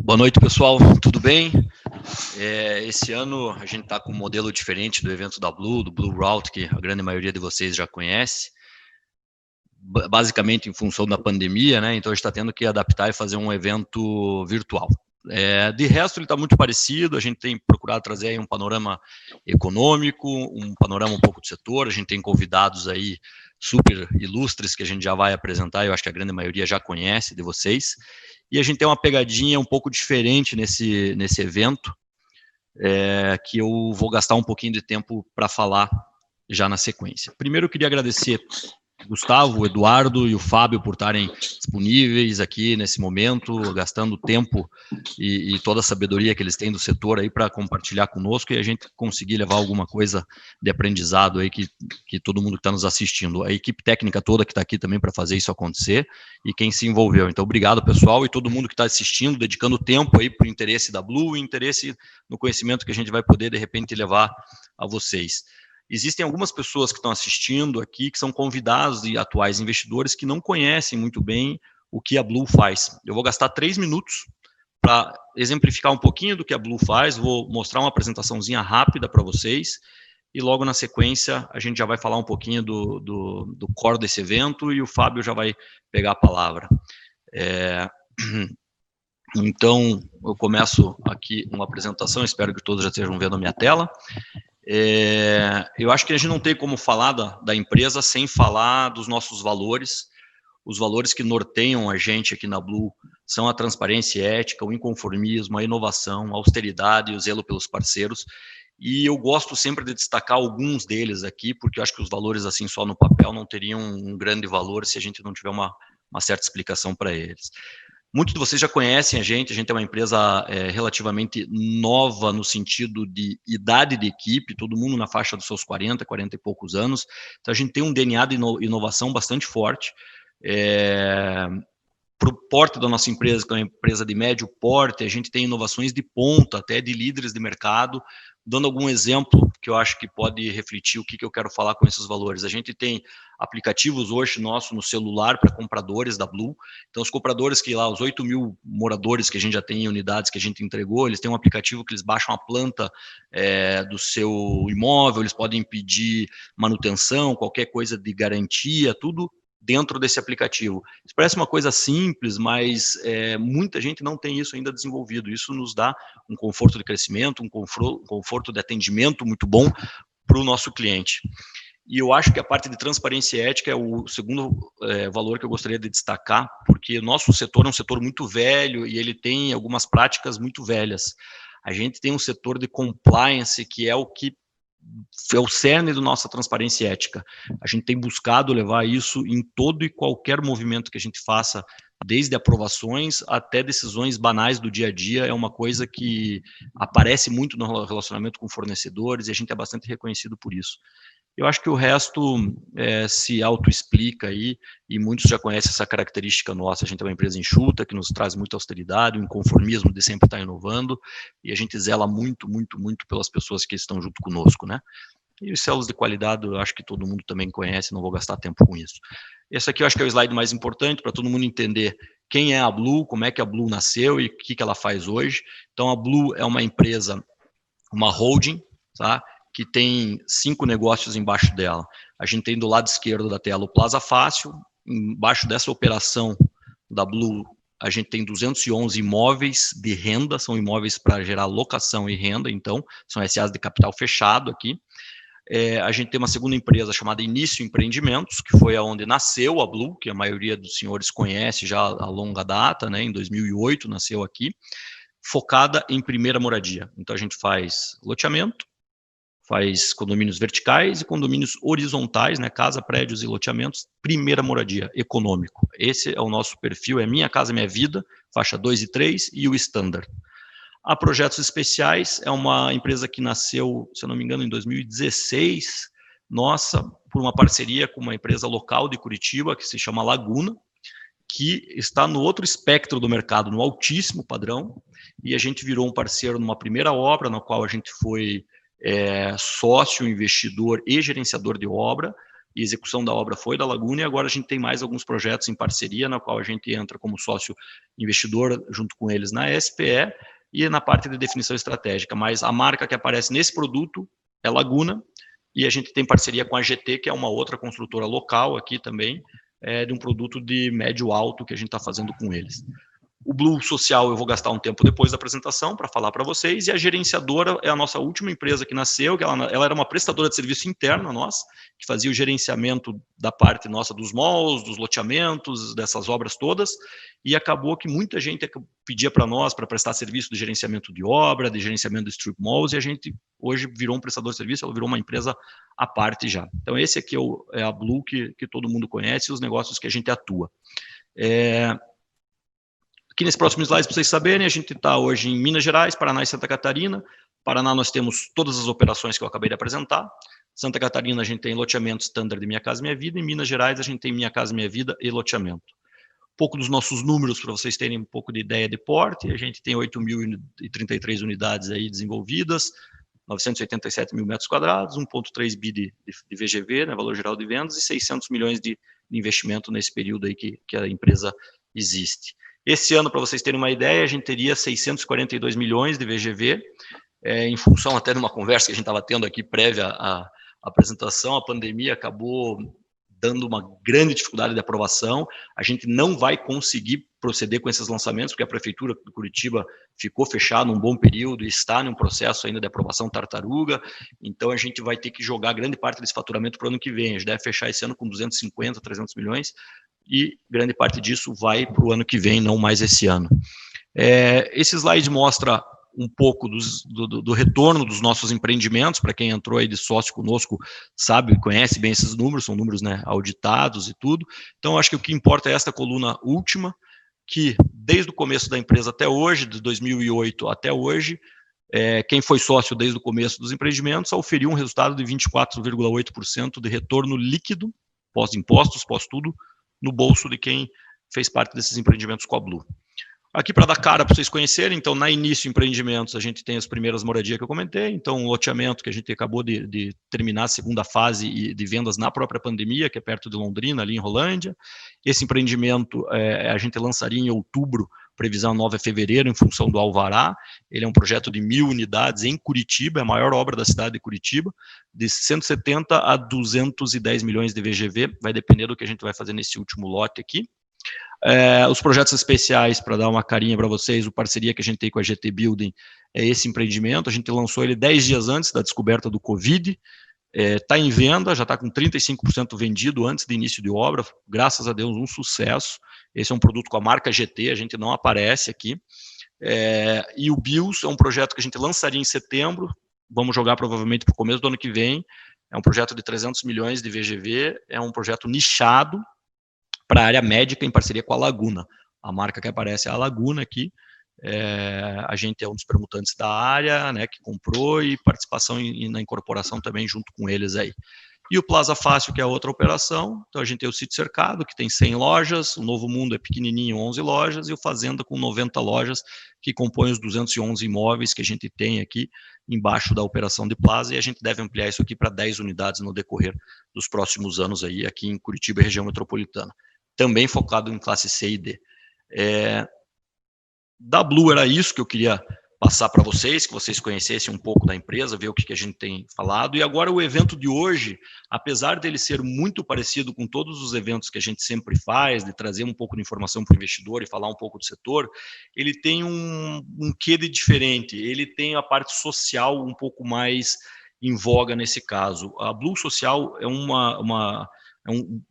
Boa noite, pessoal. Tudo bem? Esse ano a gente está com um modelo diferente do evento da Blue, do Blue Route, que a grande maioria de vocês já conhece. Basicamente em função da pandemia, né? Então a gente está tendo que adaptar e fazer um evento virtual. De resto, ele está muito parecido. A gente tem procurado trazer aí um panorama econômico, um panorama um pouco do setor. A gente tem convidados aí super ilustres que a gente já vai apresentar. Eu acho que a grande maioria já conhece de vocês. E a gente tem uma pegadinha um pouco diferente nesse evento, que eu vou gastar um pouquinho de tempo para falar já na sequência. Primeiro, eu queria agradecer o Gustavo, o Eduardo e o Fábio por estarem disponíveis aqui nesse momento, gastando tempo e toda a sabedoria que eles têm do setor aí para compartilhar conosco e a gente conseguir levar alguma coisa de aprendizado aí que todo mundo que está nos assistindo. A equipe técnica toda que está aqui também para fazer isso acontecer e quem se envolveu. Então, obrigado, pessoal, e todo mundo que está assistindo, dedicando tempo aí para o interesse da Blue e interesse no conhecimento que a gente vai poder, de repente, levar a vocês. Existem algumas pessoas que estão assistindo aqui que são convidados e atuais investidores que não conhecem muito bem o que a Blue faz. Eu vou gastar 3 minutos para exemplificar um pouquinho do que a Blue faz, vou mostrar uma apresentaçãozinha rápida para vocês e logo na sequência a gente já vai falar um pouquinho do core desse evento e o Fábio já vai pegar a palavra. Então, eu começo aqui uma apresentação, espero que todos já estejam vendo a minha tela. Eu acho que a gente não tem como falar da empresa sem falar dos nossos valores. Os valores que norteiam a gente aqui na Blue são a transparência ética, o inconformismo, a inovação, a austeridade e o zelo pelos parceiros. E eu gosto sempre de destacar alguns deles aqui, porque eu acho que os valores assim só no papel não teriam um grande valor se a gente não tiver uma certa explicação para eles. Muitos de vocês já conhecem a gente é uma empresa relativamente nova no sentido de idade de equipe, todo mundo na faixa dos seus 40 e poucos anos, então a gente tem um DNA de inovação bastante forte. Para o porte da nossa empresa, que é uma empresa de médio porte, a gente tem inovações de ponta, até de líderes de mercado. Dando algum exemplo que eu acho que pode refletir o que eu quero falar com esses valores. A gente tem aplicativos hoje nosso no celular para compradores da Blue. Então, os compradores que lá, os 8 mil moradores que a gente já tem em unidades que a gente entregou, eles têm um aplicativo que eles baixam a planta do seu imóvel, eles podem pedir manutenção, qualquer coisa de garantia, tudo dentro desse aplicativo. Isso parece uma coisa simples, mas muita gente não tem isso ainda desenvolvido. Isso nos dá um conforto de crescimento, um conforto de atendimento muito bom para o nosso cliente. E eu acho que a parte de transparência e ética é o segundo valor que eu gostaria de destacar, porque o nosso setor é um setor muito velho e ele tem algumas práticas muito velhas. A gente tem um setor de compliance que é o cerne da nossa transparência ética. A gente tem buscado levar isso em todo e qualquer movimento que a gente faça, desde aprovações até decisões banais do dia a dia, é uma coisa que aparece muito no relacionamento com fornecedores e a gente é bastante reconhecido por isso. Eu acho que o resto se autoexplica aí, e muitos já conhecem essa característica nossa. A gente é uma empresa enxuta, que nos traz muita austeridade, o inconformismo de sempre estar inovando, e a gente zela muito, muito, muito pelas pessoas que estão junto conosco, né? E os selos de qualidade, eu acho que todo mundo também conhece, não vou gastar tempo com isso. Esse aqui eu acho que é o slide mais importante, para todo mundo entender quem é a Blue, como é que a Blue nasceu e o que ela faz hoje. Então, a Blue é uma empresa, uma holding, tá? Que tem 5 negócios embaixo dela. A gente tem do lado esquerdo da tela o Plaza Fácil, embaixo dessa operação da Blue, a gente tem 211 imóveis de renda, são imóveis para gerar locação e renda, então, são SAs de capital fechado aqui. A gente tem uma segunda empresa chamada Início Empreendimentos, que foi aonde nasceu a Blue, que a maioria dos senhores conhece já a longa data, né? Em 2008 nasceu aqui, focada em primeira moradia. Então, a gente faz loteamento, faz condomínios verticais e condomínios horizontais, né, casa, prédios e loteamentos, primeira moradia, econômico. Esse é o nosso perfil, é Minha Casa Minha Vida, faixa 2 e 3 e o Standard. A Projetos Especiais é uma empresa que nasceu, se eu não me engano, em 2016, nossa, por uma parceria com uma empresa local de Curitiba, que se chama Laguna, que está no outro espectro do mercado, no altíssimo padrão, e a gente virou um parceiro numa primeira obra, na qual a gente foi sócio, investidor e gerenciador de obra, e execução da obra foi da Laguna, e agora a gente tem mais alguns projetos em parceria, na qual a gente entra como sócio investidor junto com eles na SPE e na parte de definição estratégica, mas a marca que aparece nesse produto é Laguna, e a gente tem parceria com a GT, que é uma outra construtora local aqui também, de um produto de médio alto que a gente está fazendo com eles. O Blue Social eu vou gastar um tempo depois da apresentação para falar para vocês, e a gerenciadora é a nossa última empresa que nasceu, que ela era uma prestadora de serviço interna nossa, que fazia o gerenciamento da parte nossa dos malls, dos loteamentos, dessas obras todas, e acabou que muita gente pedia para nós para prestar serviço de gerenciamento de obra, de gerenciamento de strip malls, e a gente hoje virou um prestador de serviço, ela virou uma empresa à parte já. Então esse aqui é a Blue que todo mundo conhece, e os negócios que a gente atua. Aqui nesse próximo slide, para vocês saberem, a gente está hoje em Minas Gerais, Paraná e Santa Catarina. Paraná nós temos todas as operações que eu acabei de apresentar. Santa Catarina a gente tem loteamento standard de Minha Casa Minha Vida. Em Minas Gerais a gente tem Minha Casa Minha Vida e loteamento. Um pouco dos nossos números para vocês terem um pouco de ideia de porte. A gente tem 8.033 unidades aí desenvolvidas, 987 mil metros quadrados, 1,3 bi de VGV, né, valor geral de vendas, e 600 milhões de investimento nesse período aí que a empresa existe. Esse ano, para vocês terem uma ideia, a gente teria 642 milhões de VGV, em função até de uma conversa que a gente estava tendo aqui prévia à apresentação, a pandemia acabou dando uma grande dificuldade de aprovação, a gente não vai conseguir proceder com esses lançamentos, porque a Prefeitura de Curitiba ficou fechada um bom período e está num processo ainda de aprovação tartaruga, então a gente vai ter que jogar grande parte desse faturamento para o ano que vem, a gente deve fechar esse ano com 250, 300 milhões, e grande parte disso vai para o ano que vem, não mais esse ano. Esse slide mostra um pouco do retorno dos nossos empreendimentos, para quem entrou aí de sócio conosco, sabe, conhece bem esses números, são números, né, auditados e tudo. Então, acho que o que importa é esta coluna última, que desde o começo da empresa até hoje, de 2008 até hoje, quem foi sócio desde o começo dos empreendimentos auferiu um resultado de 24,8% de retorno líquido, pós-impostos, pós-tudo, no bolso de quem fez parte desses empreendimentos com a Blue. Aqui para dar cara para vocês conhecerem, então na início empreendimentos a gente tem as primeiras moradias que eu comentei, então o loteamento que a gente acabou de terminar a segunda fase de vendas na própria pandemia, que é perto de Londrina, ali em Rolândia. Esse empreendimento a gente lançaria em outubro, previsão nova é fevereiro, em função do alvará. Ele é um projeto de 1.000 unidades em Curitiba, é a maior obra da cidade de Curitiba, de 170 a 210 milhões de VGV, vai depender do que a gente vai fazer nesse último lote aqui. Os projetos especiais, para dar uma carinha para vocês, o parceria que a gente tem com a GT Building é esse empreendimento, a gente lançou ele 10 dias antes da descoberta do Covid, está em venda, já está com 35% vendido antes do início de obra, graças a Deus um sucesso. Esse é um produto com a marca GT, a gente não aparece aqui. E o BIOS é um projeto que a gente lançaria em setembro, vamos jogar provavelmente para o começo do ano que vem, é um projeto de 300 milhões de VGV, é um projeto nichado para a área médica em parceria com a Laguna. A marca que aparece é a Laguna aqui, a gente é um dos permutantes da área, né, que comprou, e participação na incorporação também junto com eles aí. E o Plaza Fácil, que é outra operação, então a gente tem o Sítio Cercado, que tem 100 lojas, o Novo Mundo é pequenininho, 11 lojas, e o Fazenda com 90 lojas, que compõem os 211 imóveis que a gente tem aqui embaixo da operação de Plaza, e a gente deve ampliar isso aqui para 10 unidades no decorrer dos próximos anos aí, aqui em Curitiba e região metropolitana. Também focado em classe C e D. Da Blue era isso que eu queria passar para vocês, que vocês conhecessem um pouco da empresa, ver o que a gente tem falado. E agora o evento de hoje, apesar dele ser muito parecido com todos os eventos que a gente sempre faz, de trazer um pouco de informação para o investidor e falar um pouco do setor, ele tem um quê de diferente, ele tem a parte social um pouco mais em voga nesse caso. A Blue Social é uma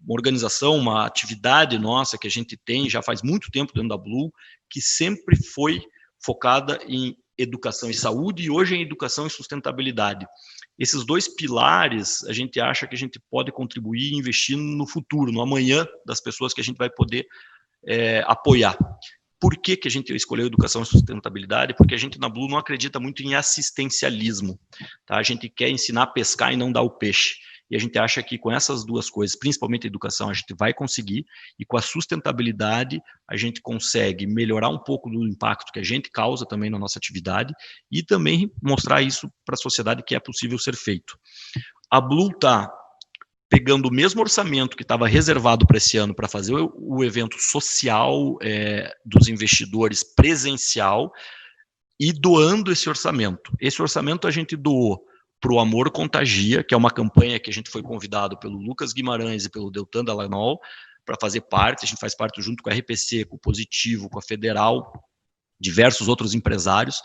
organização, uma atividade nossa que a gente tem já faz muito tempo dentro da Blue, que sempre foi focada em educação e saúde, e hoje em educação e sustentabilidade. Esses dois pilares, a gente acha que a gente pode contribuir e investir no futuro, no amanhã das pessoas que a gente vai poder apoiar. Por que a gente escolheu educação e sustentabilidade? Porque a gente na Blue não acredita muito em assistencialismo. Tá? A gente quer ensinar a pescar e não dar o peixe. E a gente acha que com essas duas coisas, principalmente a educação, a gente vai conseguir, e com a sustentabilidade a gente consegue melhorar um pouco do impacto que a gente causa também na nossa atividade, e também mostrar isso para a sociedade que é possível ser feito. A Blue está pegando o mesmo orçamento que estava reservado para esse ano para fazer o evento social dos investidores presencial e doando esse orçamento. Esse orçamento a gente doou para o Amor Contagia, que é uma campanha que a gente foi convidado pelo Lucas Guimarães e pelo Deltan Dallagnol para fazer parte. A gente faz parte junto com a RPC, com o Positivo, com a Federal, diversos outros empresários.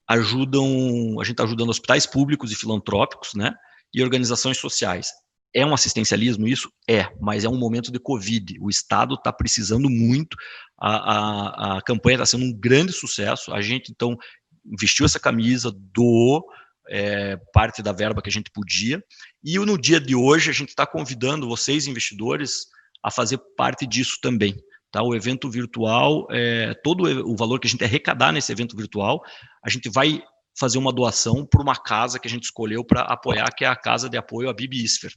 A gente está ajudando hospitais públicos e filantrópicos, né, e organizações sociais. É um assistencialismo isso? Mas é um momento de Covid. O Estado está precisando muito. A campanha está sendo um grande sucesso. A gente, então, vestiu essa camisa, doou parte da verba que a gente podia. E no dia de hoje, a gente está convidando vocês, investidores, a fazer parte disso também. Tá? O evento virtual, todo o valor que a gente arrecadar nesse evento virtual, a gente vai fazer uma doação para uma casa que a gente escolheu para apoiar, que é a Casa de Apoio à Bibi Isfer.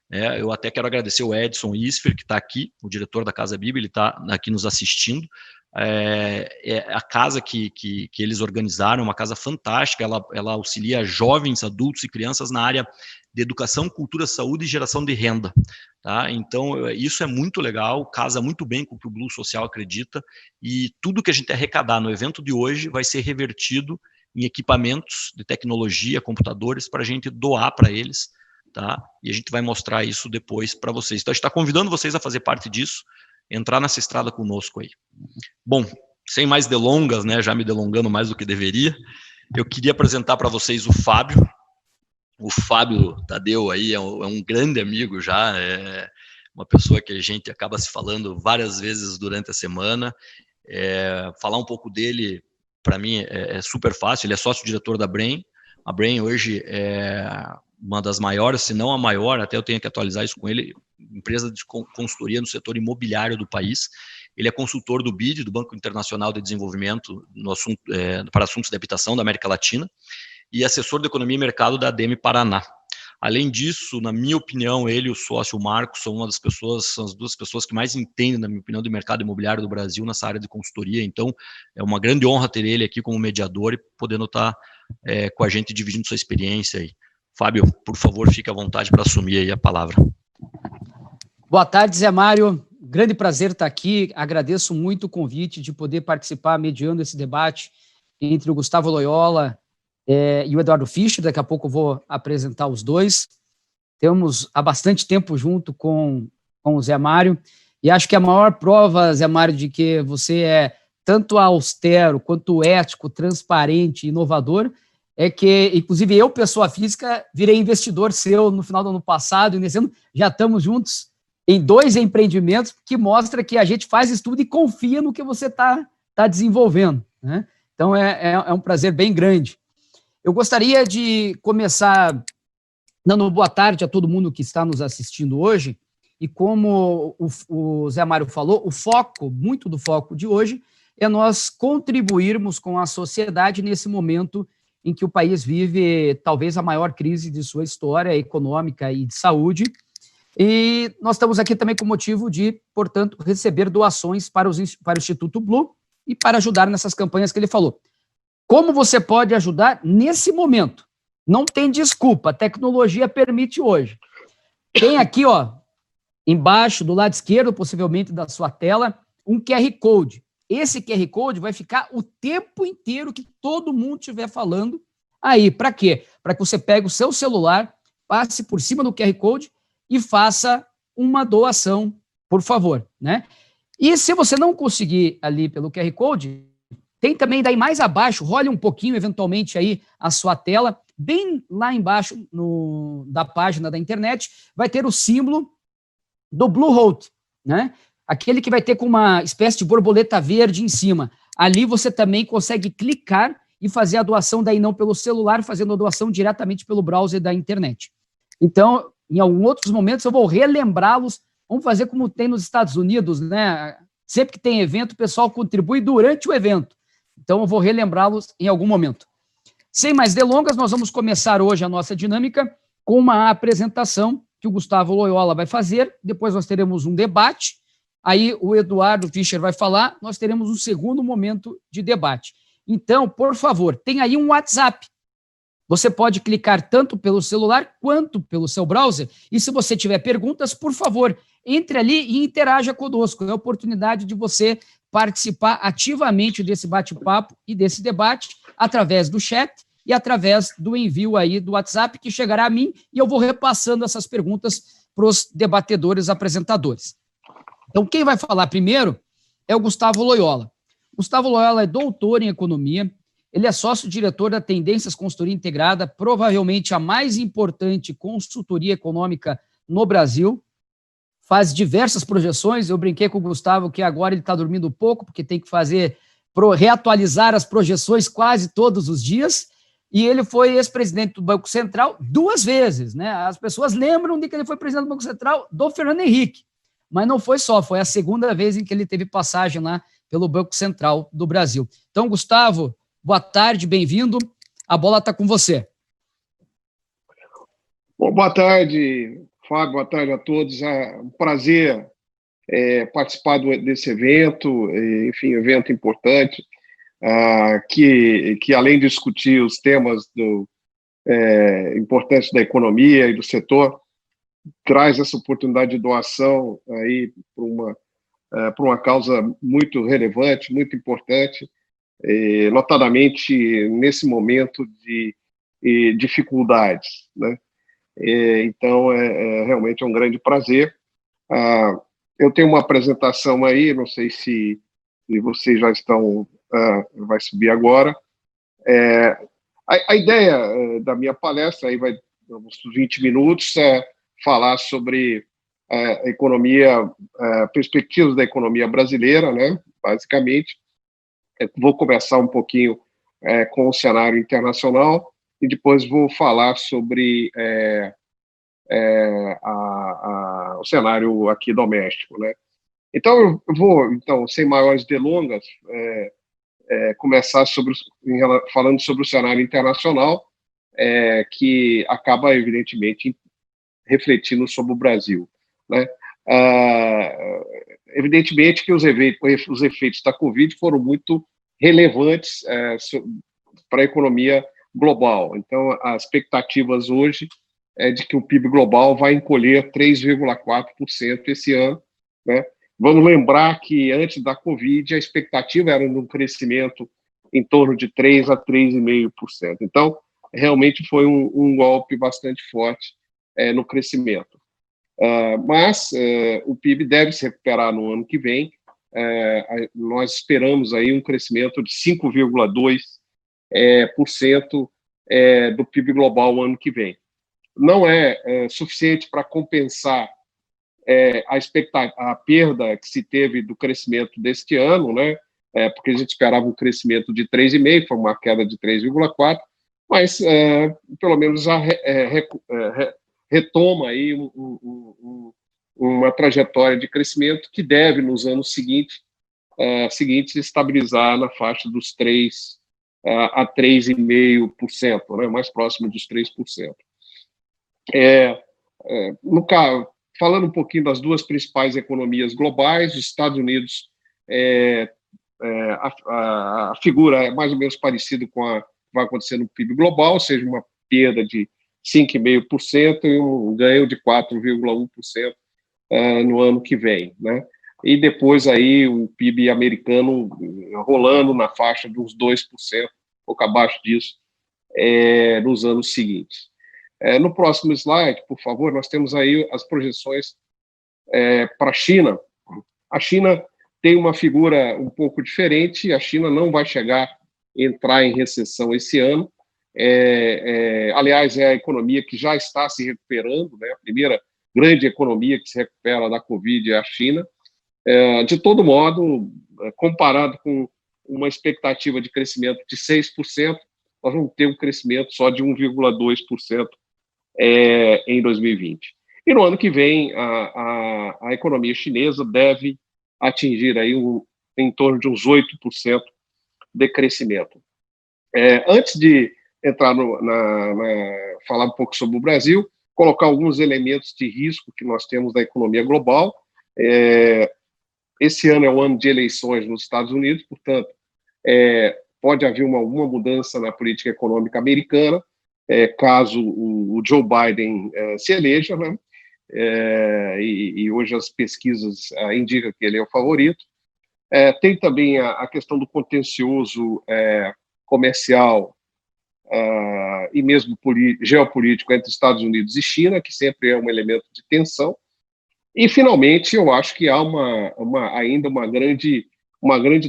Eu até quero agradecer o Edson Isfer, que está aqui, o diretor da Casa Bibi, ele está aqui nos assistindo. A casa que eles organizaram, uma casa fantástica, ela auxilia jovens, adultos e crianças na área de educação, cultura, saúde e geração de renda. Tá? Então, isso é muito legal, casa muito bem com o que o Blue Social acredita, e tudo que a gente arrecadar no evento de hoje vai ser revertido em equipamentos de tecnologia, computadores, para a gente doar para eles, tá? E a gente vai mostrar isso depois para vocês. Então, a gente está convidando vocês a fazer parte disso, entrar nessa estrada conosco aí. Bom, sem mais delongas, né, já me delongando mais do que deveria, eu queria apresentar para vocês o Fábio. O Fábio Tadeu aí é um grande amigo já, uma pessoa que a gente acaba se falando várias vezes durante a semana. Falar um pouco dele, para mim, é super fácil. Ele é sócio-diretor da Brain. A Brain hoje é uma das maiores, se não a maior, até eu tenho que atualizar isso com ele, empresa de consultoria no setor imobiliário do país. Ele é consultor do BID, do Banco Internacional de Desenvolvimento, para assuntos de habitação da América Latina, e assessor de Economia e Mercado da ADEME Paraná. Além disso, na minha opinião, ele e o sócio Marcos são são as duas pessoas que mais entendem, na minha opinião, do mercado imobiliário do Brasil nessa área de consultoria. Então, é uma grande honra ter ele aqui como mediador e podendo estar com a gente dividindo sua experiência aí. Fábio, por favor, fique à vontade para assumir aí a palavra. Boa tarde, Zé Mário. Grande prazer estar aqui. Agradeço muito o convite de poder participar mediando esse debate entre o Gustavo Loyola e o Eduardo Fischer. Daqui a pouco eu vou apresentar os dois. Temos há bastante tempo junto com o Zé Mário, e acho que a maior prova, Zé Mário, de que você é tanto austero quanto ético, transparente, inovador, é que, inclusive, eu, pessoa física, virei investidor seu no final do ano passado, e nesse ano já estamos juntos em 2 empreendimentos, que mostra que a gente faz estudo e confia no que você está desenvolvendo, né? Então, é um prazer bem grande. Eu gostaria de começar dando boa tarde a todo mundo que está nos assistindo hoje, e como o Zé Mário falou, muito do foco de hoje é nós contribuirmos com a sociedade nesse momento em que o país vive talvez a maior crise de sua história econômica e de saúde, e nós estamos aqui também com o motivo de, portanto, receber doações para o Instituto Blue e para ajudar nessas campanhas que ele falou. Como você pode ajudar nesse momento? Não tem desculpa, a tecnologia permite hoje. Tem aqui, embaixo, do lado esquerdo, possivelmente, da sua tela, um QR Code. Esse QR Code vai ficar o tempo inteiro que todo mundo estiver falando aí. Para quê? Para que você pegue o seu celular, passe por cima do QR Code e faça uma doação, por favor, né? E se você não conseguir ali pelo QR Code, tem também daí mais abaixo, role um pouquinho eventualmente aí a sua tela, bem lá embaixo da página da internet, vai ter o símbolo do Bluehost, né? Aquele que vai ter com uma espécie de borboleta verde em cima. Ali você também consegue clicar e fazer a doação, daí não pelo celular, fazendo a doação diretamente pelo browser da internet. Então, em alguns outros momentos, eu vou relembrá-los. Vamos fazer como tem nos Estados Unidos, né? Sempre que tem evento, o pessoal contribui durante o evento. Então, eu vou relembrá-los em algum momento. Sem mais delongas, nós vamos começar hoje a nossa dinâmica com uma apresentação que o Gustavo Loyola vai fazer, depois nós teremos um debate, aí o Eduardo Fischer vai falar, nós teremos um segundo momento de debate. Então, por favor, tem aí um WhatsApp. Você pode clicar tanto pelo celular quanto pelo seu browser. E se você tiver perguntas, por favor, entre ali e interaja conosco. É a oportunidade de você participar ativamente desse bate-papo e desse debate através do chat e através do envio aí do WhatsApp, que chegará a mim, e eu vou repassando essas perguntas para os debatedores, apresentadores. Então, quem vai falar primeiro é o Gustavo Loyola. Gustavo Loyola é doutor em economia, ele é sócio-diretor da Tendências Consultoria Integrada, provavelmente a mais importante consultoria econômica no Brasil, faz diversas projeções. Eu brinquei com o Gustavo que agora ele está dormindo pouco, porque tem que reatualizar as projeções quase todos os dias, e ele foi ex-presidente do Banco Central 2 vezes, né? As pessoas lembram de que ele foi presidente do Banco Central do Fernando Henrique, mas não foi só, foi a segunda vez em que ele teve passagem lá pelo Banco Central do Brasil. Então, Gustavo, boa tarde, bem-vindo. A bola está com você. Bom, boa tarde, Fábio, boa tarde a todos. É um prazer participar desse evento, enfim, evento importante, que além de discutir os temas importantes da economia e do setor, traz essa oportunidade de doação aí para uma causa muito relevante, muito importante, notadamente nesse momento de dificuldades, né? Então, realmente é um grande prazer. Eu tenho uma apresentação aí, não sei se vocês já estão, vai subir agora. A ideia da minha palestra, aí vai uns 20 minutos, falar sobre a economia, perspectivas da economia brasileira, né, basicamente. Vou começar um pouquinho com o cenário internacional e depois vou falar sobre o cenário aqui doméstico, né? Então, eu vou, sem maiores delongas, começar falando sobre o cenário internacional, que acaba, evidentemente, refletindo sobre o Brasil, né? Evidentemente que os efeitos da Covid foram muito relevantes para a economia global. Então, as expectativas hoje é de que o PIB global vai encolher 3,4% esse ano, né? Vamos lembrar que antes da Covid a expectativa era de um crescimento em torno de 3 a 3,5%. Então, realmente foi um golpe bastante forte no crescimento. Mas o PIB deve se recuperar no ano que vem. Nós esperamos aí um crescimento de 5,2% do PIB global no ano que vem. Não é suficiente para compensar a perda que se teve do crescimento deste ano, né? Porque a gente esperava um crescimento de 3,5%, foi uma queda de 3,4%, mas pelo menos retoma aí uma trajetória de crescimento que deve, nos anos seguintes, estabilizar na faixa dos 3% a 3,5%, né? Mais próximo dos 3%. No caso, falando um pouquinho das duas principais economias globais, os Estados Unidos, a figura é mais ou menos parecida com a que vai acontecer no PIB global, ou seja, uma perda de 5,5% e um ganho de 4,1% no ano que vem, né? E depois aí o PIB americano rolando na faixa de uns 2%, pouco abaixo disso, nos anos seguintes. No próximo slide, por favor, nós temos aí as projeções para a China. A China tem uma figura um pouco diferente, a China não vai entrar em recessão esse ano. Aliás, é a economia que já está se recuperando, né? A primeira grande economia que se recupera da Covid é a China. De todo modo, comparado com uma expectativa de crescimento de 6%, nós vamos ter um crescimento só de 1,2% em 2020. E no ano que vem, a economia chinesa deve atingir aí em torno de uns 8% de crescimento. Antes de entrar falar um pouco sobre o Brasil, colocar alguns elementos de risco que nós temos da economia global. Esse ano é o ano de eleições nos Estados Unidos, portanto, pode haver alguma mudança na política econômica americana. caso o Joe Biden se eleja, né? E hoje as pesquisas indicam que ele é o favorito. Tem também a questão do contencioso comercial e mesmo geopolítico entre Estados Unidos e China, que sempre é um elemento de tensão. E, finalmente, eu acho que há ainda uma grande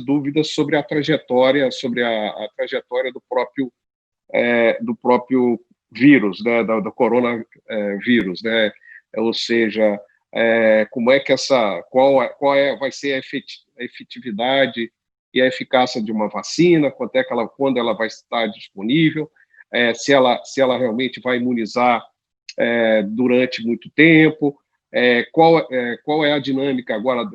dúvida sobre a trajetória, a trajetória do próprio vírus, né, do coronavírus, né? Ou seja, como é que vai ser a efetividade e a eficácia de uma vacina, quando ela vai estar disponível, se ela realmente vai imunizar durante muito tempo, qual é a dinâmica agora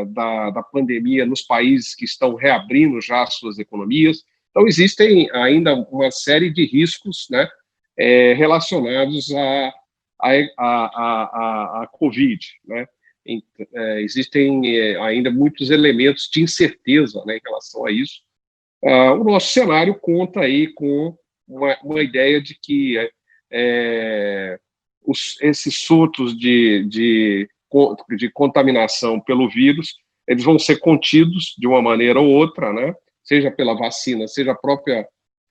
da pandemia nos países que estão reabrindo já as suas economias. Então, existem ainda uma série de riscos, né, relacionados à Covid, né? Existem ainda muitos elementos de incerteza, né, em relação a isso. O nosso cenário conta aí com uma ideia de que esses surtos de contaminação pelo vírus, eles vão ser contidos de uma maneira ou outra, né? Seja pela vacina, seja a própria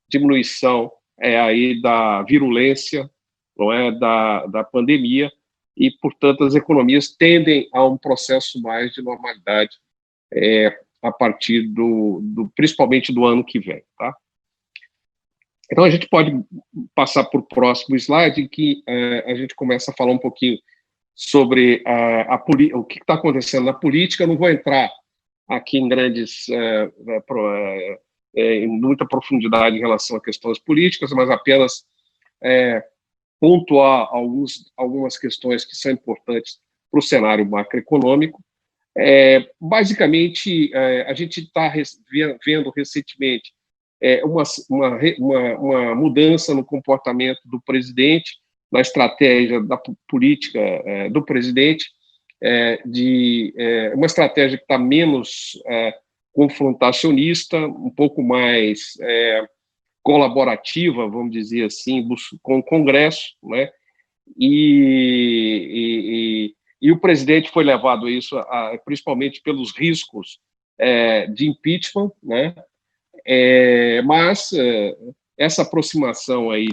diminuição aí da virulência, não é, da pandemia, e, portanto, as economias tendem a um processo mais de normalidade a partir principalmente do ano que vem, tá? Então, a gente pode passar para o próximo slide, em que a gente começa a falar um pouquinho sobre o que está acontecendo na política. Eu não vou entrar aqui em em muita profundidade em relação a questões políticas, mas apenas pontuar algumas questões que são importantes para o cenário macroeconômico. Basicamente, a gente está vendo recentemente uma mudança no comportamento do presidente, na estratégia da política do presidente, uma estratégia que está menos confrontacionista, um pouco mais colaborativa, vamos dizer assim, com o Congresso, né? E o presidente foi levado a isso principalmente pelos riscos de impeachment, né? Mas essa aproximação aí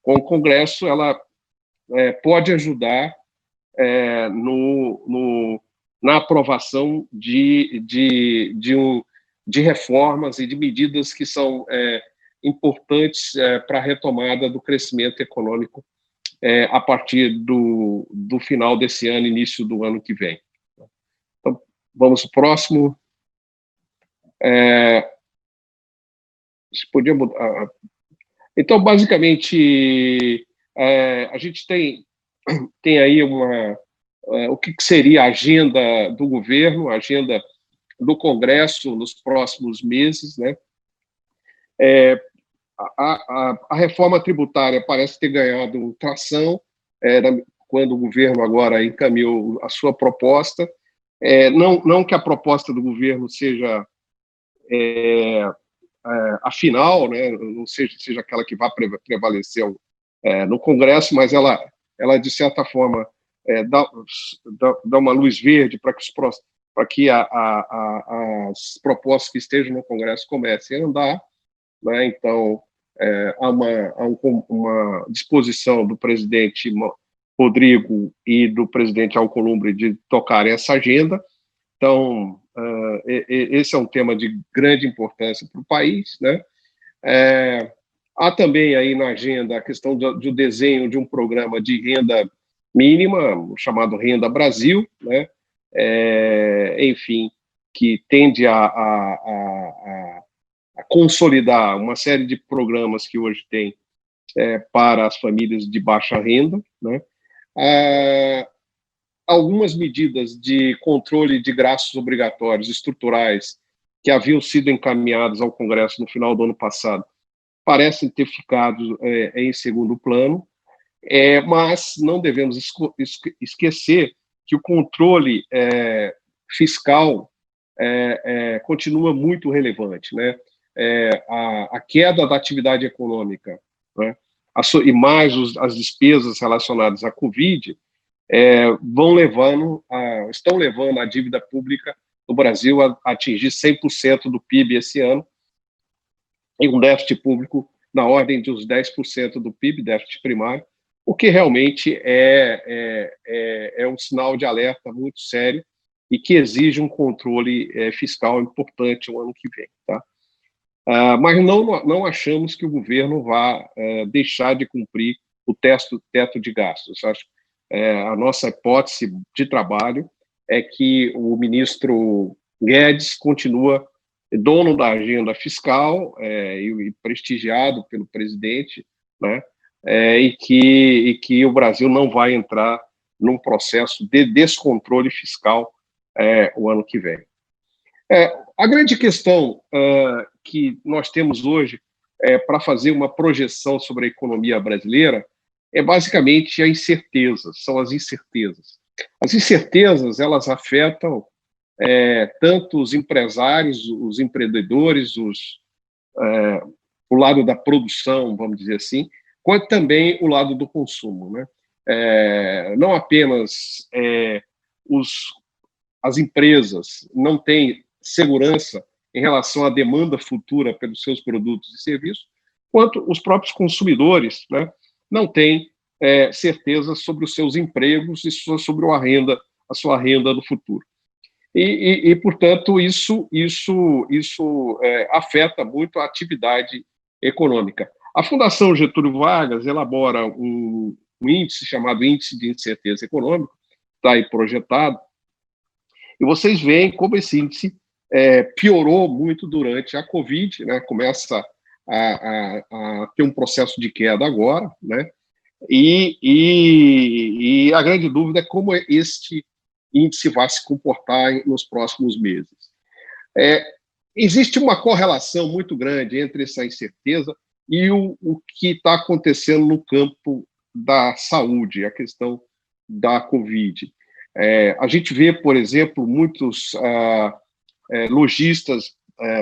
com o Congresso, ela pode ajudar na aprovação de reformas e de medidas que são importantes para a retomada do crescimento econômico a partir do final desse ano, início do ano que vem. Então, vamos para o próximo. Podia mudar. Então, basicamente, a gente tem aí o que seria a agenda do governo, a agenda do Congresso nos próximos meses, né? A reforma tributária parece ter ganhado tração quando o governo agora encaminhou a sua proposta. Não que a proposta do governo seja a final, né? Não seja aquela que vai prevalecer no Congresso, mas ela de certa forma dá uma luz verde para que as propostas que estejam no Congresso comecem a andar, né? Então, há uma disposição do presidente Rodrigo e do presidente Alcolumbre de tocar essa agenda. Então, esse é um tema de grande importância para o país, né? Há também aí na agenda a questão do desenho de um programa de renda mínima, chamado Renda Brasil, né? Enfim, que tende a consolidar uma série de programas que hoje tem para as famílias de baixa renda, né? Algumas medidas de controle de gastos obrigatórios estruturais que haviam sido encaminhadas ao Congresso no final do ano passado parecem ter ficado em segundo plano, mas não devemos esquecer que o controle fiscal continua muito relevante, né? A queda da atividade econômica, né, e mais as despesas relacionadas à Covid, estão levando a dívida pública do Brasil a atingir 100% do PIB esse ano, e um déficit público na ordem dos 10% do PIB, déficit primário, o que realmente é um sinal de alerta muito sério e que exige um controle fiscal importante o ano que vem. Tá? Mas não achamos que o governo vá deixar de cumprir o teto de gastos. Acho, a nossa hipótese de trabalho é que o ministro Guedes continua dono da agenda fiscal e prestigiado pelo presidente, né? E que o Brasil não vai entrar num processo de descontrole fiscal o ano que vem. A grande questão que nós temos hoje para fazer uma projeção sobre a economia brasileira é basicamente a incerteza, são as incertezas. As incertezas, elas afetam tanto os empresários, os empreendedores, o lado da produção, vamos dizer assim, quanto também o lado do consumo, né? Não apenas as empresas não têm segurança em relação à demanda futura pelos seus produtos e serviços, quanto os próprios consumidores, né, não têm certeza sobre os seus empregos e sobre a sua renda no futuro. E portanto, isso afeta muito a atividade econômica. A Fundação Getúlio Vargas elabora um índice chamado Índice de Incerteza Econômica, está aí projetado, e vocês veem como esse índice piorou muito durante a Covid, né? Começa a ter um processo de queda agora, né? E a grande dúvida é como este índice vai se comportar nos próximos meses. Existe uma correlação muito grande entre essa incerteza e o que está acontecendo no campo da saúde, a questão da Covid. A gente vê, por exemplo, muitos lojistas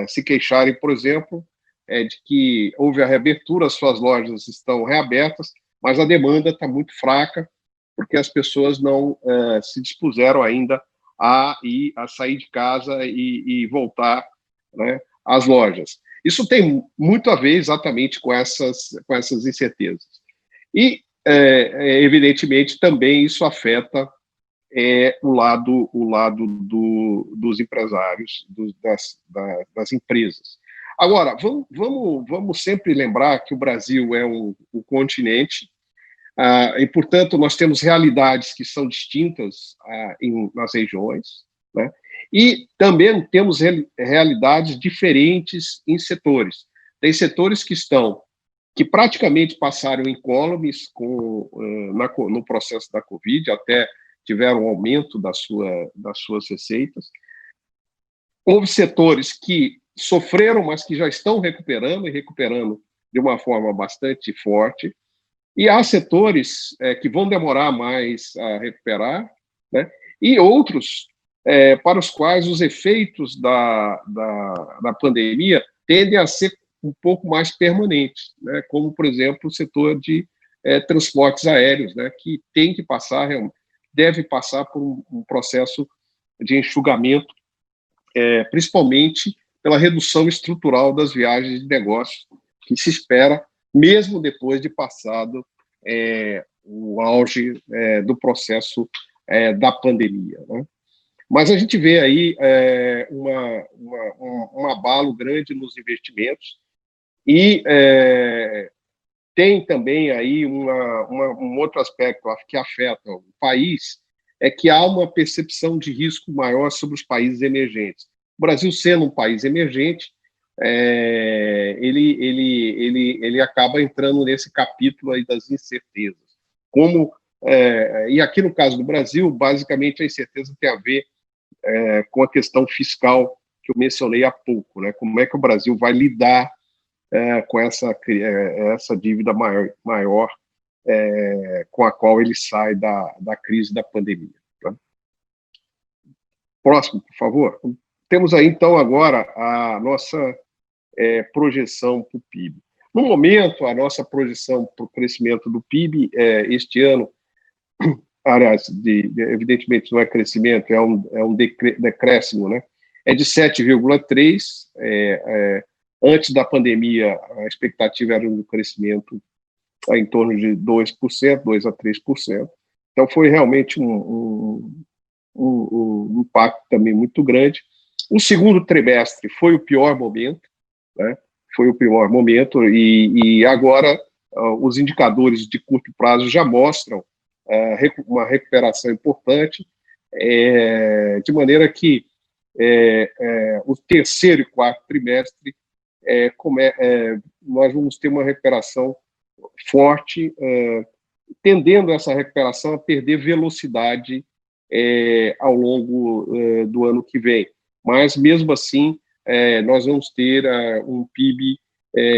se queixarem, por exemplo, de que houve a reabertura, as suas lojas estão reabertas, mas a demanda está muito fraca, porque as pessoas não se dispuseram ainda a sair de casa e voltar, né, às lojas. Isso tem muito a ver exatamente com essas incertezas. E, evidentemente, também isso afeta o lado dos empresários, das empresas. Agora, vamos sempre lembrar que o Brasil é um continente, e, portanto, nós temos realidades que são distintas nas regiões, né? E também temos realidades diferentes em setores. Tem setores que praticamente passaram incólumes no processo da Covid, até tiveram um aumento das suas receitas. Houve setores que sofreram, mas que já estão recuperando, e recuperando de uma forma bastante forte. E há setores que vão demorar mais a recuperar, né? E outros para os quais os efeitos da pandemia tendem a ser um pouco mais permanentes, né? Como, por exemplo, o setor de transportes aéreos, né? Que deve passar por um processo de enxugamento, principalmente pela redução estrutural das viagens de negócios, que se espera mesmo depois de passado o auge do processo da pandemia, né? Mas a gente vê aí um abalo grande nos investimentos e tem também aí um outro aspecto que afeta o país, é que há uma percepção de risco maior sobre os países emergentes. O Brasil, sendo um país emergente, ele acaba entrando nesse capítulo aí das incertezas. E aqui no caso do Brasil, basicamente a incerteza tem a ver com a questão fiscal que eu mencionei há pouco, né? Como é que o Brasil vai lidar com essa dívida maior com a qual ele sai da crise da pandemia. Tá? Próximo, por favor. Temos aí, então, agora a nossa projeção para o PIB. No momento, a nossa projeção para o crescimento do PIB este ano, aliás, evidentemente não é crescimento, é um decréscimo, né? É de 7,3%. Antes da pandemia, a expectativa era um crescimento em torno de 2%, 2% a 3%. Então, foi realmente um impacto também muito grande. O segundo trimestre foi o pior momento, né? Foi o pior momento, e agora os indicadores de curto prazo já mostram uma recuperação importante, de maneira que o terceiro e quarto trimestre nós vamos ter uma recuperação forte, tendendo essa recuperação a perder velocidade ao longo do ano que vem. Mas, mesmo assim, nós vamos ter um PIB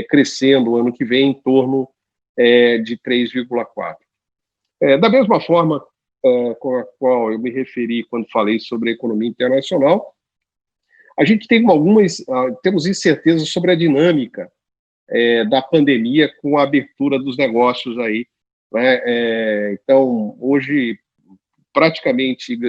crescendo o ano que vem em torno de 3,4%. Da mesma forma com a qual eu me referi quando falei sobre a economia internacional, a gente tem temos incertezas sobre a dinâmica da pandemia com a abertura dos negócios aí, né? Então, hoje, praticamente,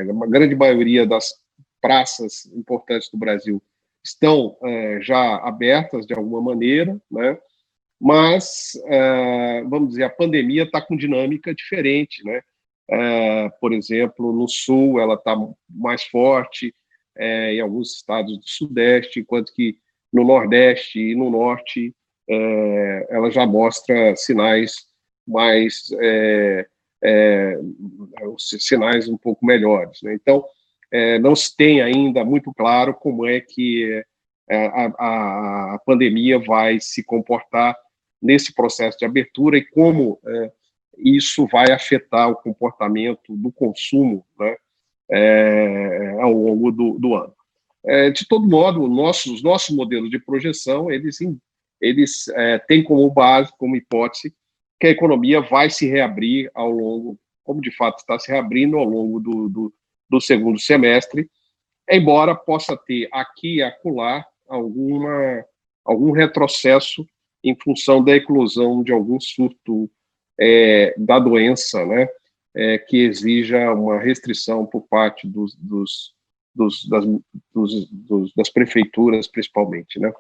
uma grande maioria das praças importantes do Brasil estão já abertas de alguma maneira, né? Mas, vamos dizer, a pandemia está com dinâmica diferente, né? Por exemplo, no Sul ela está mais forte, em alguns estados do Sudeste, enquanto que no Nordeste e no Norte ela já mostra sinais mais sinais um pouco melhores, né? Então, não se tem ainda muito claro como é que a pandemia vai se comportar nesse processo de abertura e como isso vai afetar o comportamento do consumo, né, ao longo do ano. De todo modo, os nossos modelos de projeção, eles têm como base, como hipótese, que a economia vai se reabrir ao longo, como de fato está se reabrindo ao longo do segundo semestre, embora possa ter aqui e acolá algum retrocesso em função da eclosão de algum surto da doença, né, que exija uma restrição por parte das prefeituras, principalmente, né?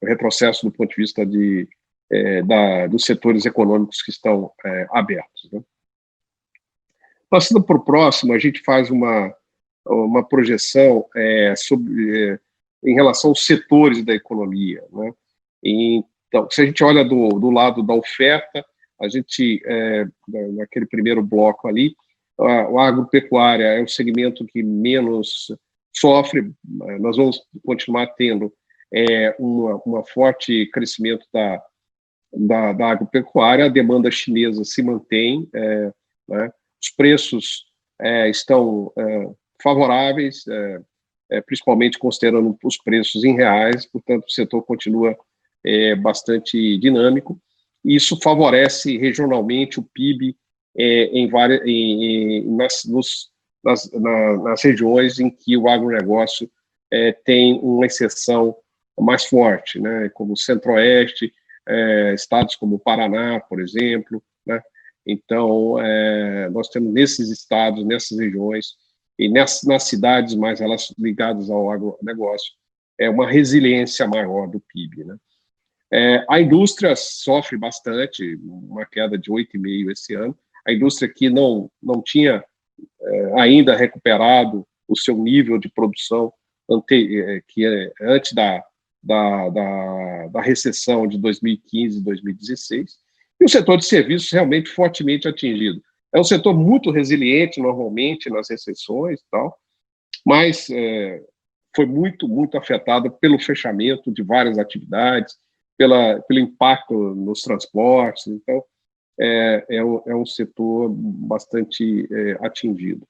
O retrocesso do ponto de vista dos setores econômicos que estão abertos, né? Passando para o próximo, a gente faz uma projeção em relação aos setores da economia, né? Então, se a gente olha do lado da oferta, a gente, naquele primeiro bloco ali, o agropecuária é o segmento que menos sofre. Nós vamos continuar tendo um forte crescimento da agropecuária, a demanda chinesa se mantém, né? Os preços estão favoráveis, principalmente considerando os preços em reais, portanto, o setor continua bastante dinâmico. Isso favorece regionalmente o PIB nas regiões em que o agronegócio tem uma inserção mais forte, né, como o Centro-Oeste, estados como o Paraná, por exemplo, né? Então, nós temos nesses estados, nessas regiões, e nas cidades mais ligadas ao agronegócio, uma resiliência maior do PIB, né? A indústria sofre bastante, uma queda de 8,5% esse ano. A indústria que não tinha ainda recuperado o seu nível de produção antes da recessão de 2015 e 2016. E o setor de serviços realmente fortemente atingido. É um setor muito resiliente, normalmente, nas recessões e tal, mas foi muito, muito afetado pelo fechamento de várias atividades, pelo impacto nos transportes. Então, é um setor bastante atingido.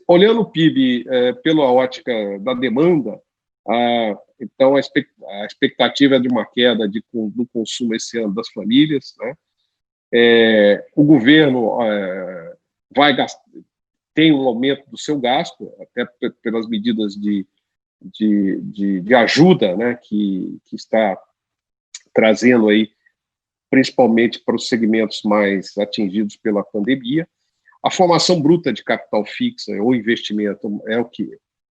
Olhando o PIB pela ótica da demanda, então a expectativa é de uma queda do consumo esse ano das famílias, né? O governo tem um aumento do seu gasto, até pelas medidas de de ajuda, né, que está trazendo aí, principalmente para os segmentos mais atingidos pela pandemia. A formação bruta de capital fixo, ou investimento, é o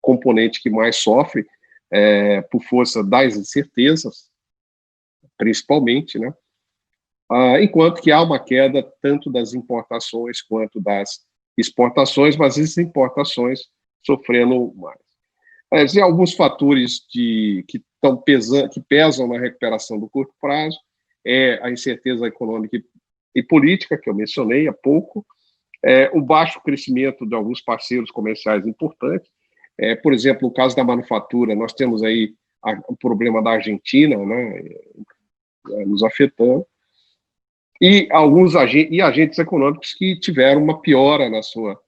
componente que mais sofre, por força das incertezas, principalmente, né? Enquanto que há uma queda tanto das importações quanto das exportações, mas as importações sofrendo mais. Existem alguns fatores que pesam na recuperação do curto prazo, a incerteza econômica e política, que eu mencionei há pouco, o baixo crescimento de alguns parceiros comerciais importantes. Por exemplo, no caso da manufatura, nós temos aí o problema da Argentina, né, nos afetando, e alguns agentes econômicos que tiveram uma piora na sua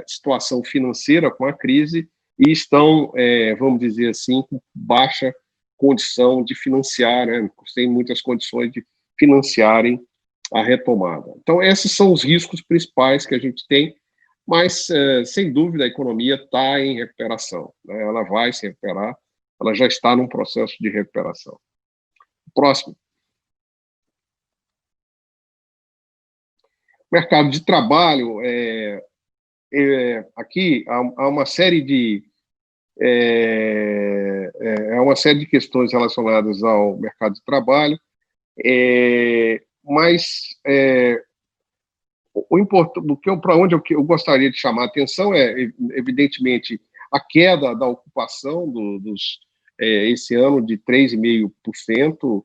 situação financeira com a crise e estão, vamos dizer assim, com baixa condição de financiar, né, sem muitas condições de financiarem a retomada. Então, esses são os riscos principais que a gente tem, mas, sem dúvida, a economia está em recuperação, né? Ela vai se recuperar, ela já está num processo de recuperação. Próximo. Mercado de trabalho, aqui há uma série de questões relacionadas ao mercado de trabalho, mas para onde eu gostaria de chamar a atenção evidentemente, a queda da ocupação esse ano de 3,5%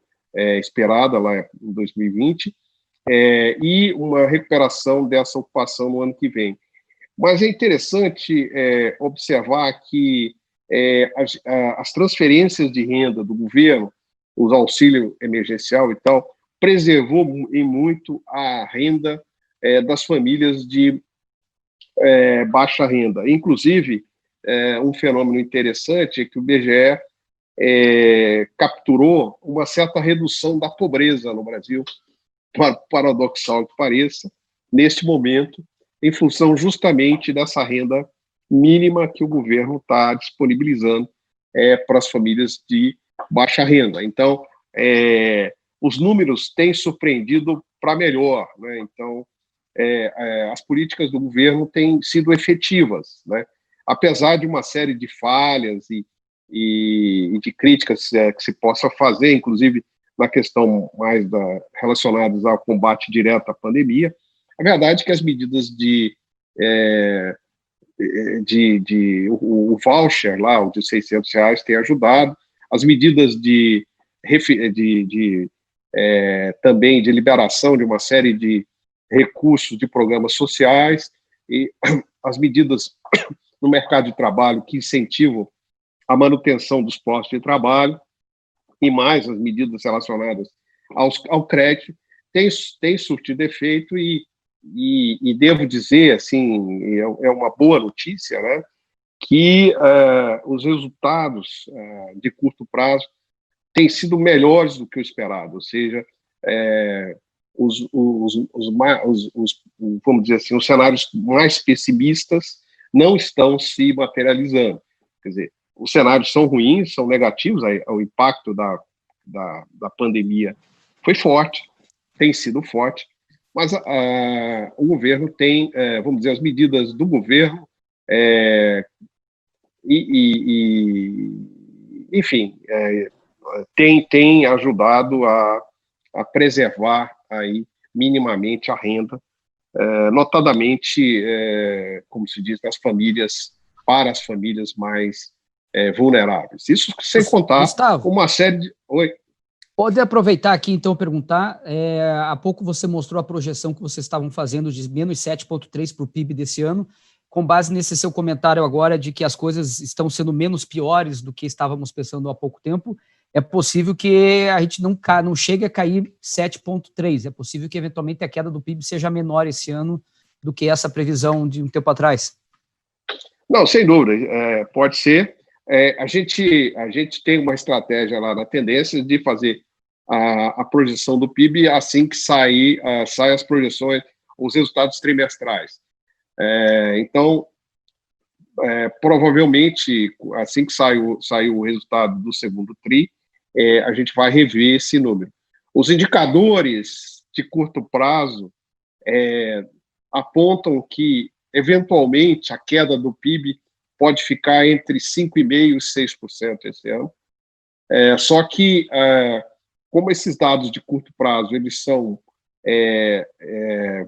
esperada lá em 2020, e uma recuperação dessa ocupação no ano que vem. Mas é interessante observar que as transferências de renda do governo, os auxílios emergencial e tal, preservou em muito a renda das famílias de baixa renda. Inclusive, um fenômeno interessante é que o IBGE capturou uma certa redução da pobreza no Brasil, paradoxal que pareça, neste momento, em função justamente dessa renda mínima que o governo está disponibilizando para as famílias de baixa renda. Então, os números têm surpreendido para melhor, né? Então, as políticas do governo têm sido efetivas, né? Apesar de uma série de falhas e de críticas que se possa fazer, inclusive na questão mais relacionadas ao combate direto à pandemia, a verdade é que as medidas o voucher lá, o de R$600, tem ajudado, as medidas também de liberação de uma série de recursos de programas sociais e as medidas no mercado de trabalho que incentivam a manutenção dos postos de trabalho e mais as medidas relacionadas ao crédito tem surtido efeito e devo dizer, assim, é uma boa notícia, né, que os resultados de curto prazo têm sido melhores do que o esperado, ou seja, vamos dizer assim, os cenários mais pessimistas não estão se materializando. Quer dizer, os cenários são ruins, são negativos, o impacto da pandemia foi forte, tem sido forte, mas o governo tem, vamos dizer, as medidas do governo, enfim, tem ajudado a preservar aí minimamente a renda, notadamente, como se diz, para as famílias mais vulneráveis. Isso sem contar Gustavo, uma série de... Oi? Pode aproveitar aqui, então, perguntar. Há pouco você mostrou a projeção que vocês estavam fazendo de menos 7,3% para o PIB desse ano. Com base nesse seu comentário agora de que as coisas estão sendo menos piores do que estávamos pensando há pouco tempo, é possível que a gente não chegue a cair 7,3%. É possível que, eventualmente, a queda do PIB seja menor esse ano do que essa previsão de um tempo atrás. Não, sem dúvida. Pode ser. A gente tem uma estratégia lá na tendência de fazer a projeção do PIB assim que saem as projeções, os resultados trimestrais. Então, provavelmente, assim que sair o resultado do segundo TRI, a gente vai rever esse número. Os indicadores de curto prazo apontam que, eventualmente, a queda do PIB pode ficar entre 5,5% e 6% esse ano. Só que, como esses dados de curto prazo eles são,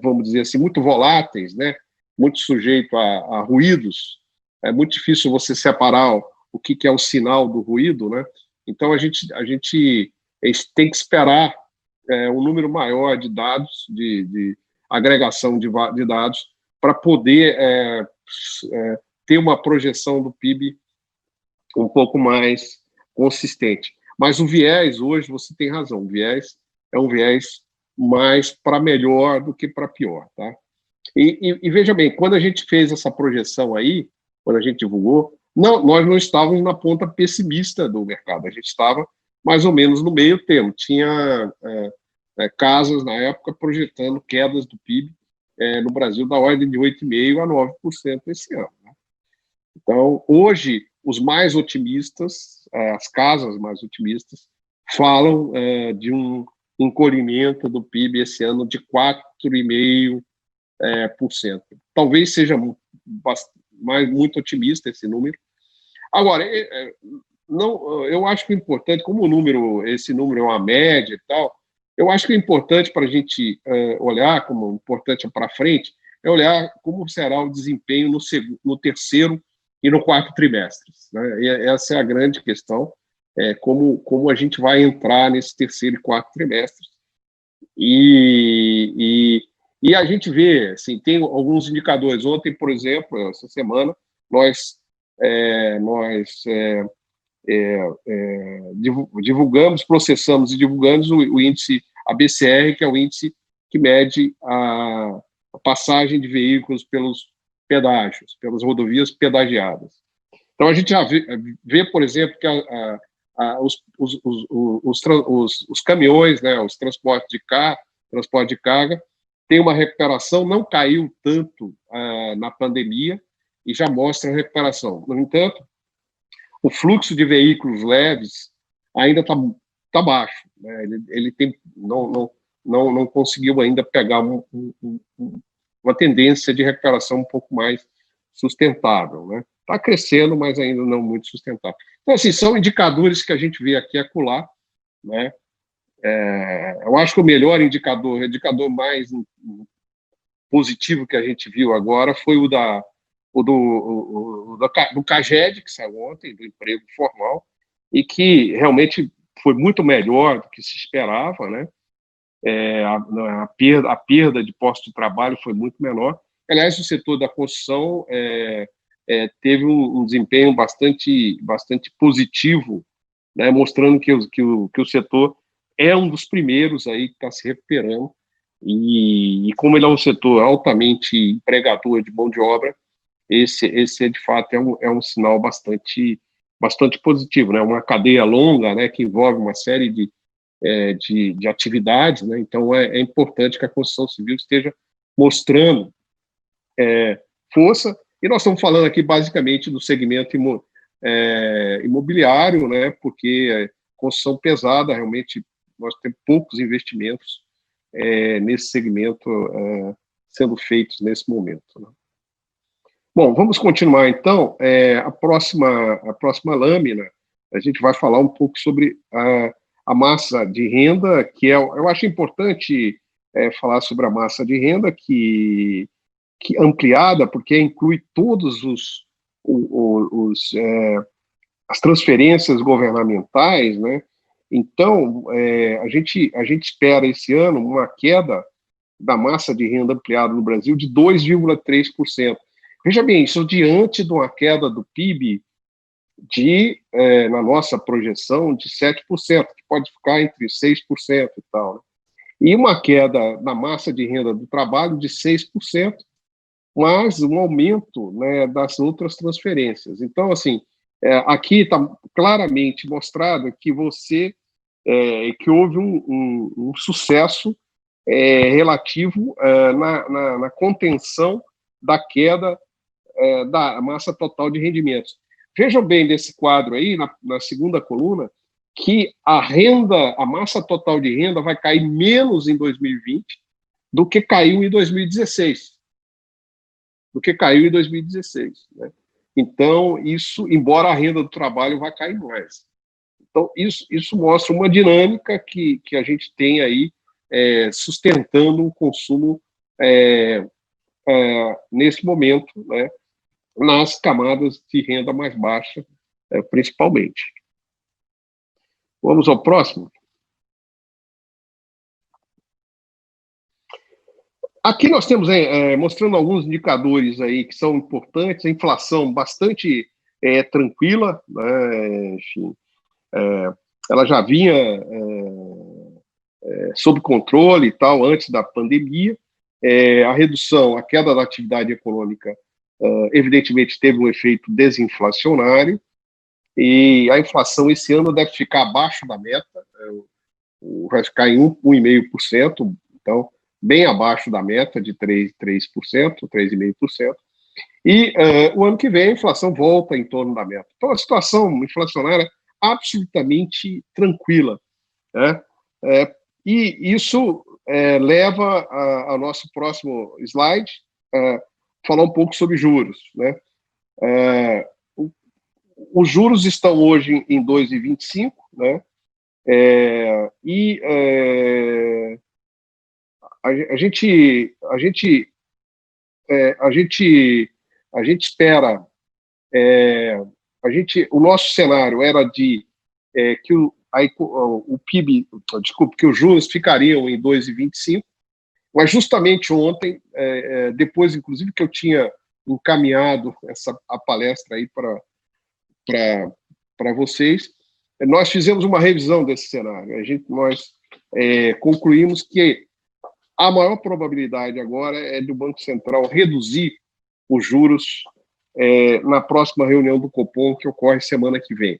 vamos dizer assim, muito voláteis, né? Muito sujeito a ruídos, é muito difícil você separar o que é o sinal do ruído, né? Então, a gente tem que esperar um número maior de dados, de agregação de dados, para poder ter uma projeção do PIB um pouco mais consistente. Mas o viés, hoje, você tem razão, o viés é um viés mais para melhor do que para pior, tá? E veja bem, quando a gente fez essa projeção aí, quando a gente divulgou, nós não estávamos na ponta pessimista do mercado, a gente estava mais ou menos no meio termo. Tinha casas, na época, projetando quedas do PIB no Brasil da ordem de 8,5% a 9% esse ano, né? Então, hoje, os mais otimistas, as casas mais otimistas, falam de um encolhimento do PIB esse ano de 4,5%. Talvez seja muito otimista esse número. Agora, eu acho que o importante, como esse número é uma média e tal, eu acho que o importante para a gente olhar, como importante para frente, é olhar como será o desempenho no terceiro e no quarto trimestres, né? E essa é a grande questão, como a gente vai entrar nesse terceiro e quarto trimestre. E a gente vê, assim, tem alguns indicadores. Ontem, por exemplo, essa semana, nós divulgamos, processamos e divulgamos o índice ABCR, que é o índice que mede a passagem de veículos pelos pedágios, pelas rodovias pedagiadas. Então, a gente já vê, por exemplo, que os caminhões, né, os transporte de carga, tem uma recuperação, não caiu tanto na pandemia e já mostra a recuperação. No entanto, o fluxo de veículos leves ainda está baixo, né? Ele não conseguiu ainda pegar uma tendência de recuperação um pouco mais sustentável, né? Está crescendo, mas ainda não muito sustentável. Então, assim, são indicadores que a gente vê aqui e acolá, né? Eu acho que o melhor indicador, o indicador mais positivo que a gente viu agora foi o do CAGED, que saiu ontem, do emprego formal, e que realmente foi muito melhor do que se esperava, né? A perda de postos de trabalho foi muito menor. Aliás, o setor da construção teve um desempenho bastante positivo, né, mostrando que o setor é um dos primeiros aí que está se recuperando, e como ele é um setor altamente empregador de mão de obra, esse de fato é um sinal bastante positivo, né? Uma cadeia longa, né, que envolve uma série de atividades, né? Então é importante que a construção civil esteja mostrando força, e nós estamos falando aqui basicamente do segmento imobiliário, né? Porque construção pesada, realmente nós temos poucos investimentos nesse segmento sendo feitos nesse momento, né? Bom, vamos continuar então. A próxima lâmina, a gente vai falar um pouco sobre a massa de renda, que eu acho importante falar sobre a massa de renda, que ampliada, porque inclui todos as transferências governamentais, né? Então, a gente espera esse ano uma queda da massa de renda ampliada no Brasil de 2,3%. Veja bem, isso diante de uma queda do PIB na nossa projeção, de 7%, que pode ficar entre 6% e tal, né? E uma queda na massa de renda do trabalho de 6%, mas um aumento, né, das outras transferências. Então, assim, aqui está claramente mostrado que que houve um sucesso relativo na contenção da queda da massa total de rendimentos. Vejam bem nesse quadro aí, na segunda coluna, que a massa total de renda vai cair menos em 2020 do que caiu em 2016. Né? Então, isso, embora a renda do trabalho vá cair mais. Então, isso mostra uma dinâmica que a gente tem aí sustentando o consumo nesse momento, né, nas camadas de renda mais baixa, principalmente. Vamos ao próximo. Aqui nós temos mostrando alguns indicadores aí que são importantes, a inflação bastante tranquila, né, enfim, ela já vinha sob controle e tal antes da pandemia. A redução, a queda da atividade econômica, evidentemente teve um efeito desinflacionário, e a inflação esse ano deve ficar abaixo da meta, vai ficar em 1,5%, então bem abaixo da meta de 3%, 3,5%, e o ano que vem a inflação volta em torno da meta. Então a situação inflacionária é absolutamente tranquila, né? E isso leva ao nosso próximo slide, falar um pouco sobre juros, né? Os juros estão hoje em 2,25, né? A gente espera, o nosso cenário era de que o PIB, desculpe, que os juros ficariam em 2,25, mas justamente ontem, depois, inclusive, que eu tinha encaminhado a palestra aí para vocês, nós fizemos uma revisão desse cenário. Nós concluímos que a maior probabilidade agora é do Banco Central reduzir os juros na próxima reunião do Copom, que ocorre semana que vem.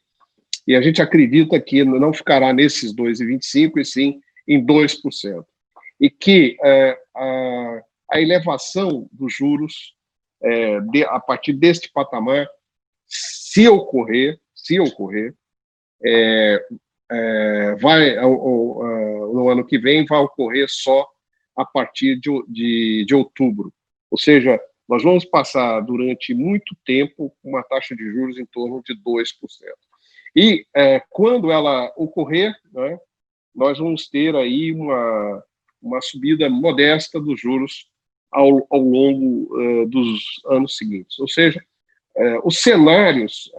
E a gente acredita que não ficará nesses 2,25%, e sim em 2%. E que a elevação dos juros a partir deste patamar, se ocorrer, no ano que vem, vai ocorrer só a partir de outubro. Ou seja, nós vamos passar durante muito tempo uma taxa de juros em torno de 2%. E quando ela ocorrer, né, nós vamos ter aí uma subida modesta dos juros ao longo dos anos seguintes. Ou seja, os cenários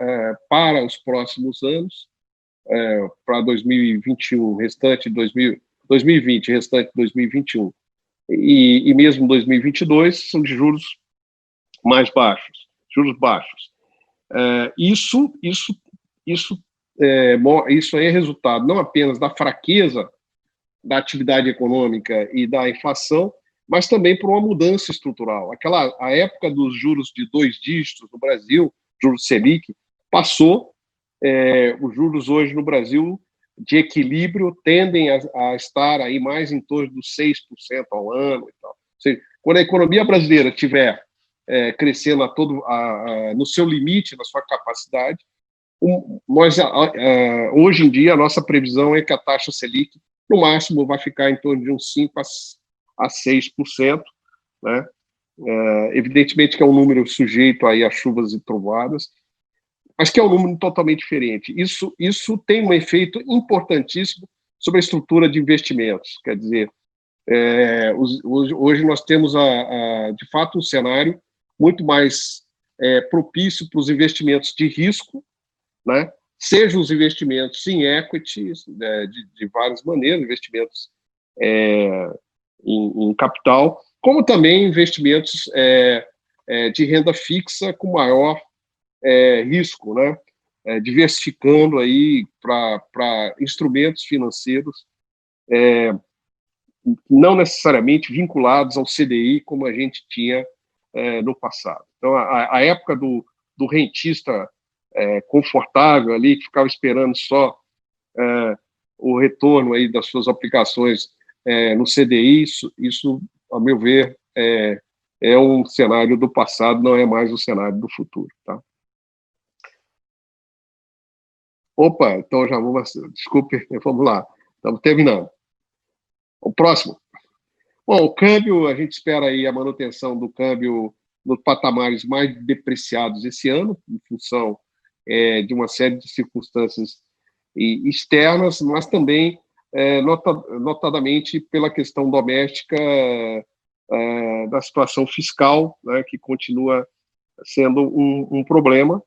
para os próximos anos, para 2021, restante 2020, restante 2021 e mesmo 2022, são de juros mais baixos, juros baixos. Isso é resultado não apenas da fraqueza da atividade econômica e da inflação, mas também por uma mudança estrutural. A época dos juros de 2 dígitos no Brasil, juros Selic, passou. Os juros hoje no Brasil de equilíbrio tendem a estar aí mais em torno dos 6% ao ano e tal. Ou seja, quando a economia brasileira estiver crescendo no seu limite, na sua capacidade, hoje em dia a nossa previsão é que a taxa Selic no máximo vai ficar em torno de uns 5% a 6%, né? Evidentemente que é um número sujeito aí a chuvas e trovoadas, mas que é um número totalmente diferente. Isso tem um efeito importantíssimo sobre a estrutura de investimentos. Quer dizer, hoje nós temos, de fato, um cenário muito mais propício para os investimentos de risco, né? Sejam os investimentos em equities, de várias maneiras, investimentos em capital, como também investimentos de renda fixa com maior risco, né? Diversificando aí para instrumentos financeiros não necessariamente vinculados ao CDI, como a gente tinha no passado. Então, a época do rentista confortável ali, que ficava esperando só o retorno aí das suas aplicações no CDI, isso, ao meu ver, é um cenário do passado, não é mais o cenário do futuro. Tá? Opa, então já vamos... Desculpe, vamos lá. Estamos terminando. O próximo. Bom, o câmbio, a gente espera aí a manutenção do câmbio nos patamares mais depreciados esse ano, em função de uma série de circunstâncias externas, mas também, notadamente, pela questão doméstica da situação fiscal, né, que continua sendo um problema.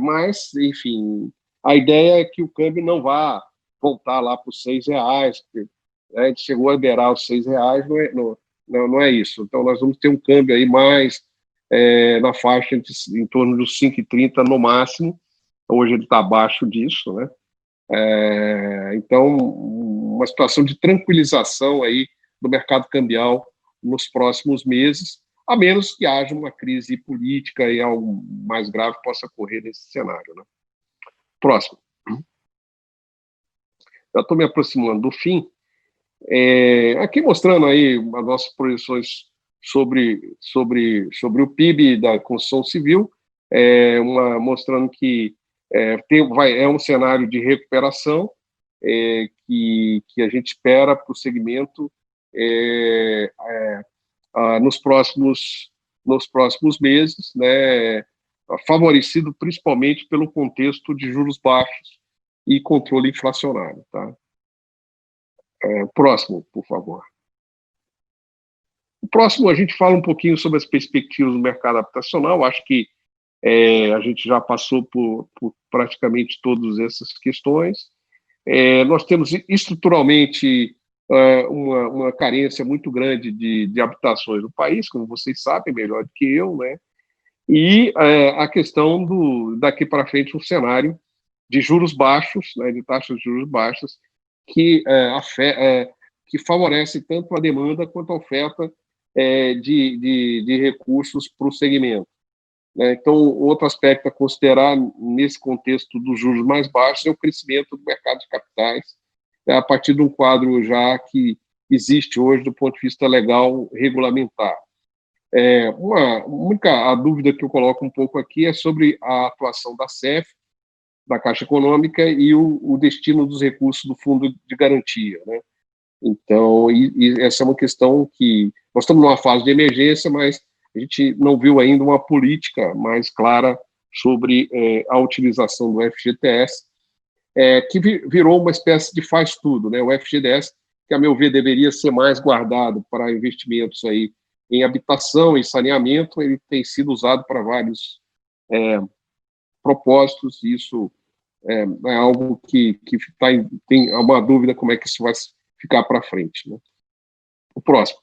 Mas, enfim, a ideia é que o câmbio não vá voltar lá para os R$6, porque a gente chegou a beirar os R$6, não é isso. Então, nós vamos ter um câmbio aí mais na faixa em torno dos 5,30 no máximo. Hoje ele está abaixo disso, né? Então, uma situação de tranquilização aí do mercado cambial nos próximos meses, a menos que haja uma crise política e algo mais grave possa ocorrer nesse cenário, né? Próximo. Já estou me aproximando do fim. Aqui mostrando aí as nossas projeções sobre o PIB da construção civil, mostrando que é um cenário de recuperação que a gente espera para o segmento nos próximos meses, né, favorecido principalmente pelo contexto de juros baixos e controle inflacionário. Tá? Próximo, por favor. O próximo, a gente fala um pouquinho sobre as perspectivas do mercado habitacional. Acho que a gente já passou por praticamente todas essas questões. Nós temos estruturalmente uma carência muito grande de habitações no país, como vocês sabem melhor do que eu, né? E a questão daqui para frente, um cenário de juros baixos, né, de taxas de juros baixas, que favorece tanto a demanda quanto a oferta de recursos para o segmento. Né? Então, outro aspecto a considerar nesse contexto dos juros mais baixos é o crescimento do mercado de capitais, a partir de um quadro já que existe hoje do ponto de vista legal regulamentar. A dúvida que eu coloco um pouco aqui é sobre a atuação da CEF, da Caixa Econômica, e o destino dos recursos do Fundo de Garantia, né? Então, essa é uma questão que... Nós estamos numa fase de emergência, mas a gente não viu ainda uma política mais clara sobre a utilização do FGTS, que virou uma espécie de faz-tudo, né? O FGTS, que, a meu ver, deveria ser mais guardado para investimentos aí em habitação, em saneamento, ele tem sido usado para vários propósitos, e isso é algo que tem uma dúvida como é que isso vai ficar para frente, né? O próximo.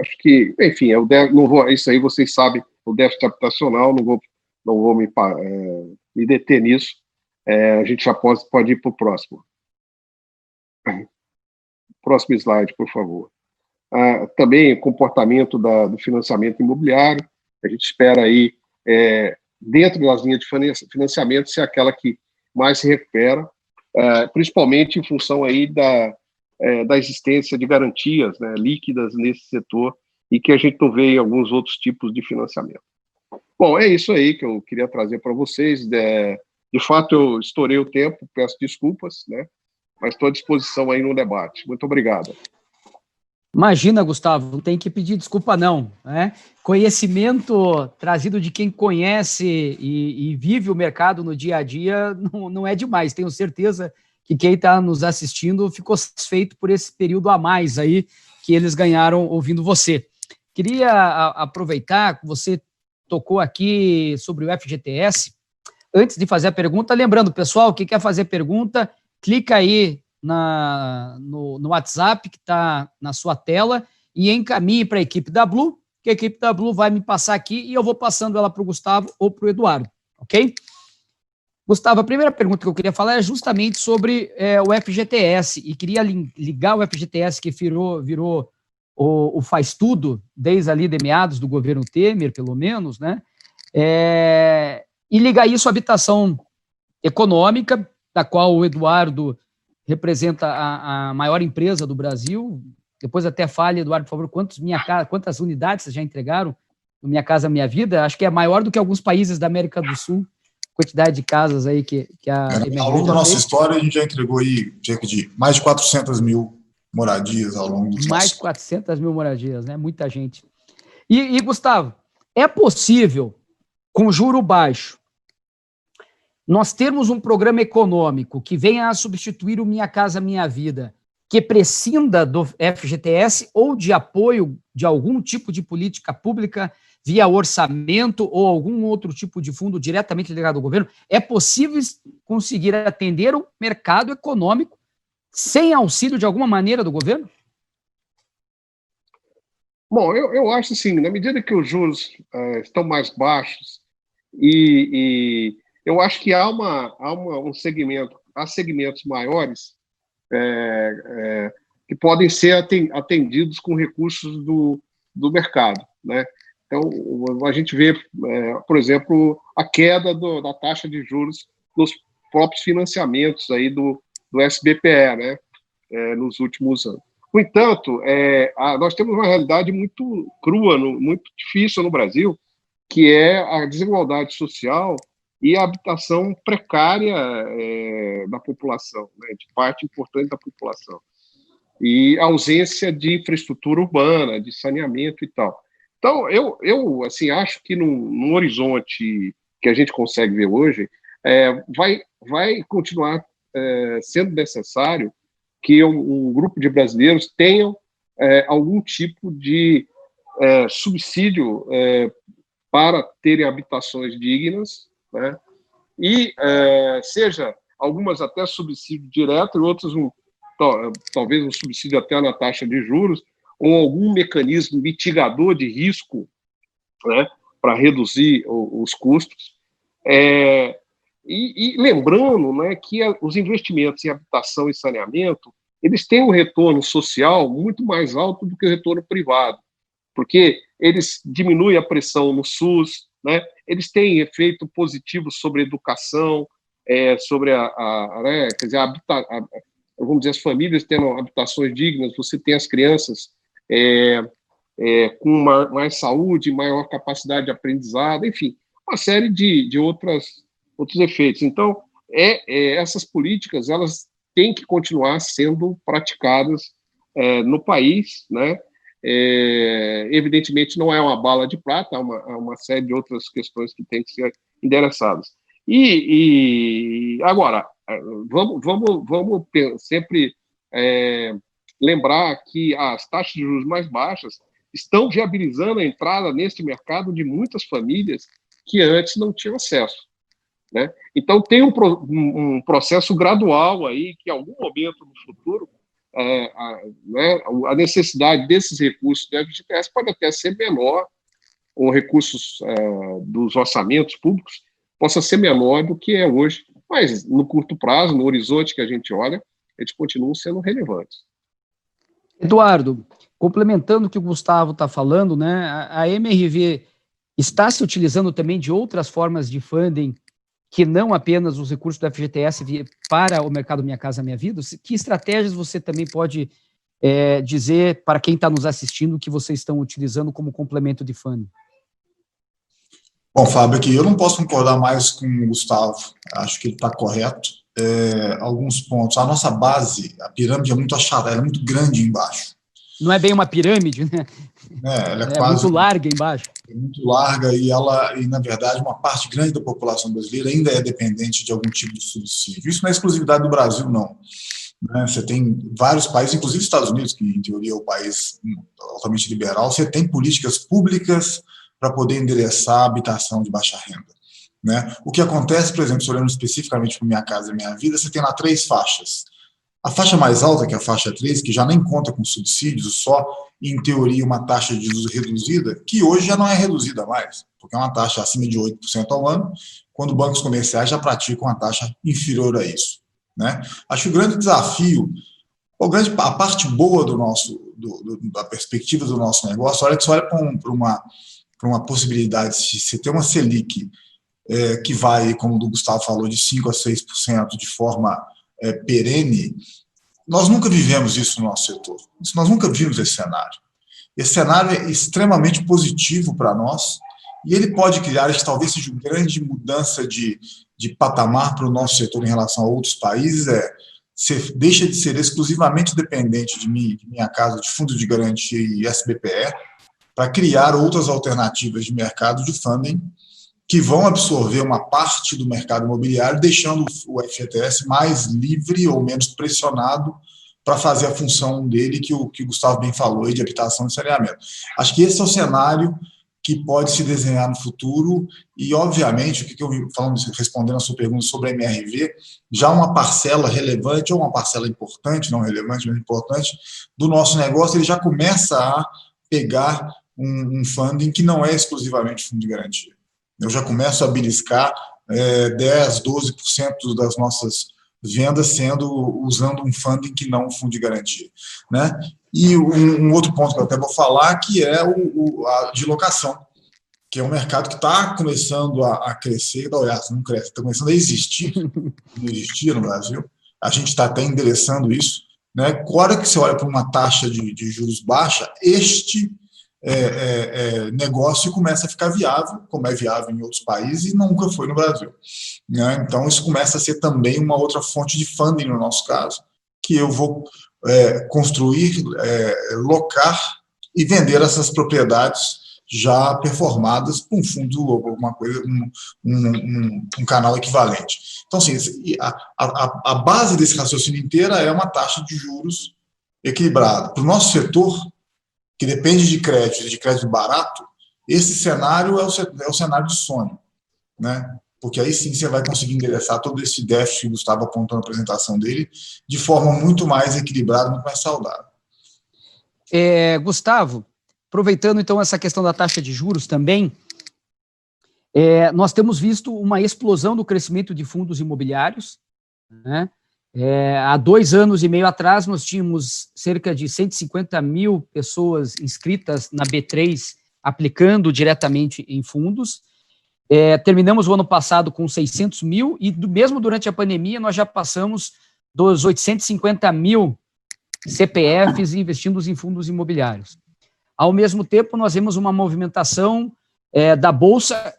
Acho que, enfim, isso aí vocês sabem, o déficit habitacional, não vou me deter nisso, a gente já pode ir para o próximo. Próximo slide, por favor. Também o comportamento do financiamento imobiliário, a gente espera aí, dentro das linhas de financiamento, ser aquela que mais se recupera, principalmente em função aí da existência de garantias, né, líquidas nesse setor, e que a gente não vê em alguns outros tipos de financiamento. Bom, é isso aí que eu queria trazer para vocês. De fato, eu estourei o tempo, peço desculpas, né, mas estou à disposição aí no debate. Muito obrigado. Imagina, Gustavo, não tem que pedir desculpa, não, né? Conhecimento trazido de quem conhece e vive o mercado no dia a dia não é demais. Tenho certeza que quem está nos assistindo ficou satisfeito por esse período a mais aí que eles ganharam ouvindo você. Queria aproveitar que você tocou aqui sobre o FGTS. Antes de fazer a pergunta, lembrando, pessoal, que quer fazer pergunta, clica aí no WhatsApp que está na sua tela e encaminhe para a equipe da Blue, que a equipe da Blue vai me passar aqui e eu vou passando ela para o Gustavo ou para o Eduardo, ok? Gustavo, a primeira pergunta que eu queria falar é justamente sobre o FGTS, e queria ligar o FGTS, que virou o faz tudo, desde ali de meados do governo Temer, pelo menos, né? E ligar isso à habitação econômica, da qual o Eduardo representa a maior empresa do Brasil, Depois até fale, Eduardo, por favor, quantas unidades vocês já entregaram no Minha Casa Minha Vida? Acho que é maior do que alguns países da América do Sul, quantidade de casas aí que a MRV ao longo já da nossa fez. história, a gente já entregou aí cerca de mais de 400 mil moradias ao longo dos Mais de 400 mil moradias, né? Muita gente. E, Gustavo, é possível, com juro baixo, nós termos um programa econômico que venha a substituir o Minha Casa Minha Vida, que prescinda do FGTS ou de apoio de algum tipo de política pública via orçamento ou algum outro tipo de fundo diretamente ligado ao governo? É possível conseguir atender o mercado econômico sem auxílio de alguma maneira do governo? Bom, eu acho assim, na medida que os juros estão mais baixos e eu acho que há segmentos maiores que podem ser atendidos com recursos do mercado, né? Então, a gente vê, por exemplo, a queda da taxa de juros nos próprios financiamentos aí do SBPE, né? Nos últimos anos. No entanto, nós temos uma realidade muito crua, muito difícil no Brasil, que é a desigualdade social e a habitação precária da população, né, de parte importante da população. E a ausência de infraestrutura urbana, de saneamento e tal. Então, eu assim, acho que no horizonte que a gente consegue ver hoje, vai continuar sendo necessário que um grupo de brasileiros tenham algum tipo de subsídio para terem habitações dignas, né? E seja algumas até subsídio direto e outras talvez um subsídio até na taxa de juros ou algum mecanismo mitigador de risco, né, para reduzir os custos. E lembrando, né, que os investimentos em habitação e saneamento eles têm um retorno social muito mais alto do que o retorno privado, porque eles diminuem a pressão no SUS, né? Eles têm efeito positivo sobre a educação, sobre né, quer dizer, vamos dizer, as famílias tendo habitações dignas, você tem as crianças com mais saúde, maior capacidade de aprendizado, enfim, uma série de outros efeitos. Então, essas políticas elas têm que continuar sendo praticadas no país, né? Evidentemente, não é uma bala de prata, há uma série de outras questões que têm que ser endereçadas. E agora, vamos sempre lembrar que as taxas de juros mais baixas estão viabilizando a entrada neste mercado de muitas famílias que antes não tinham acesso, né? Então, tem um processo gradual aí que, em algum momento no futuro, a necessidade desses recursos do FGTS pode até ser menor, ou recursos dos orçamentos públicos possa ser menor do que é hoje, mas no curto prazo, no horizonte que a gente olha, eles continuam sendo relevantes. Eduardo, complementando o que o Gustavo está falando, né, a MRV está se utilizando também de outras formas de funding que não apenas os recursos do FGTS para o mercado Minha Casa Minha Vida. Que estratégias você também pode dizer para quem está nos assistindo que vocês estão utilizando como complemento de funding? Bom, Fábio, aqui eu não posso concordar mais com o Gustavo, acho que ele está correto. Alguns pontos. A nossa base, a pirâmide é muito acharada, ela é muito grande embaixo. Não é bem uma pirâmide, né? Ela é quase muito larga embaixo. É muito larga e, na verdade, uma parte grande da população brasileira ainda é dependente de algum tipo de subsídio. Isso não é exclusividade do Brasil, não. Você tem vários países, inclusive os Estados Unidos, que, em teoria, é o país altamente liberal, você tem políticas públicas para poder endereçar a habitação de baixa renda, né? O que acontece, por exemplo, se olhando especificamente para Minha Casa Minha Vida, você tem lá 3 faixas. A faixa mais alta, que é a faixa 3, que já nem conta com subsídios, só, em teoria, uma taxa de juros reduzida, que hoje já não é reduzida mais, porque é uma taxa acima de 8% ao ano, quando bancos comerciais já praticam uma taxa inferior a isso, né? Acho que o grande desafio, a parte boa da perspectiva do nosso negócio, olha que você olha para uma possibilidade de você ter uma Selic que vai, como o Gustavo falou, de 5% a 6% de forma perene, Nós nunca vivemos isso no nosso setor. Nós nunca vimos esse cenário. Esse cenário é extremamente positivo para nós e ele pode criar, acho que talvez seja uma grande mudança de patamar para o nosso setor em relação a outros países, deixa de ser exclusivamente dependente de Minha Casa, de fundo de garantia e SBPE, para criar outras alternativas de mercado de funding que vão absorver uma parte do mercado imobiliário, deixando o FGTS mais livre ou menos pressionado para fazer a função dele, que o Gustavo bem falou, de habitação e saneamento. Acho que esse é o cenário que pode se desenhar no futuro e, obviamente, o que eu respondendo a sua pergunta sobre a MRV, já uma parcela relevante ou uma parcela importante, não relevante, mas importante, do nosso negócio, ele já começa a pegar um funding que não é exclusivamente fundo de garantia. Eu já começo a beliscar 10%, 12% das nossas vendas usando um funding que não um fundo de garantia, né? E um outro ponto que eu até vou falar, que é a de locação, que é um mercado que está começando a crescer, aliás, não cresce, está começando a existir, não existia no Brasil, a gente está até endereçando isso, né? Agora que você olha para uma taxa de juros baixa, este negócio começa a ficar viável, como é viável em outros países e nunca foi no Brasil, né? Então, isso começa a ser também uma outra fonte de funding no nosso caso, que eu vou construir, locar e vender essas propriedades já performadas com um fundo, alguma coisa, um canal equivalente. Então, assim, a base desse raciocínio inteira é uma taxa de juros equilibrada. Para o nosso setor, que depende de crédito barato, esse cenário é o cenário de sonho, né? Porque aí sim você vai conseguir endereçar todo esse déficit que o Gustavo apontou na apresentação dele de forma muito mais equilibrada, muito mais saudável. Gustavo, aproveitando então essa questão da taxa de juros também, nós temos visto uma explosão do crescimento de fundos imobiliários, né? Há 2 anos e meio atrás, nós tínhamos cerca de 150 mil pessoas inscritas na B3, aplicando diretamente em fundos. Terminamos o ano passado com 600 mil e, mesmo durante a pandemia, nós já passamos dos 850 mil CPFs investindo em fundos imobiliários. Ao mesmo tempo, nós vemos uma movimentação da Bolsa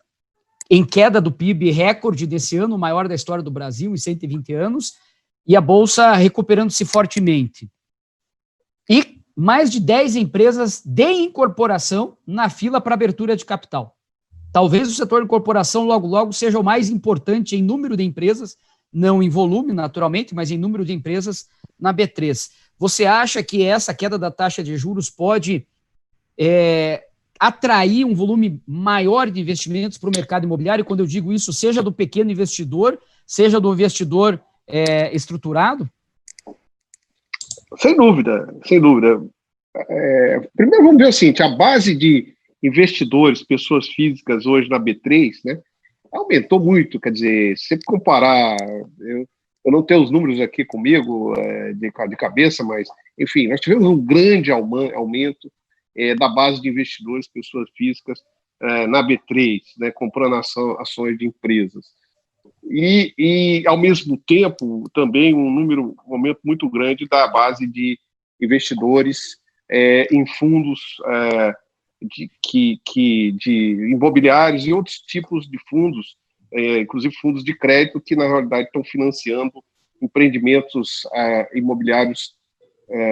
em queda do PIB recorde desse ano, o maior da história do Brasil, em 120 anos, e a Bolsa recuperando-se fortemente. E mais de 10 empresas de incorporação na fila para abertura de capital. Talvez o setor de incorporação logo, logo seja o mais importante em número de empresas, não em volume, naturalmente, mas em número de empresas na B3. Você acha que essa queda da taxa de juros pode atrair um volume maior de investimentos para o mercado imobiliário? Quando eu digo isso, seja do pequeno investidor, seja do investidor estruturado? Sem dúvida, sem dúvida. Primeiro vamos ver o seguinte, a base de investidores, pessoas físicas hoje na B3, né, aumentou muito, quer dizer, se comparar, eu não tenho os números aqui comigo de cabeça, mas, enfim, nós tivemos um grande aumento da base de investidores, pessoas físicas, na B3, né, comprando ações de empresas. E, ao mesmo tempo, também um aumento muito grande da base de investidores em fundos de imobiliários e outros tipos de fundos, inclusive fundos de crédito, que, na realidade, estão financiando empreendimentos imobiliários,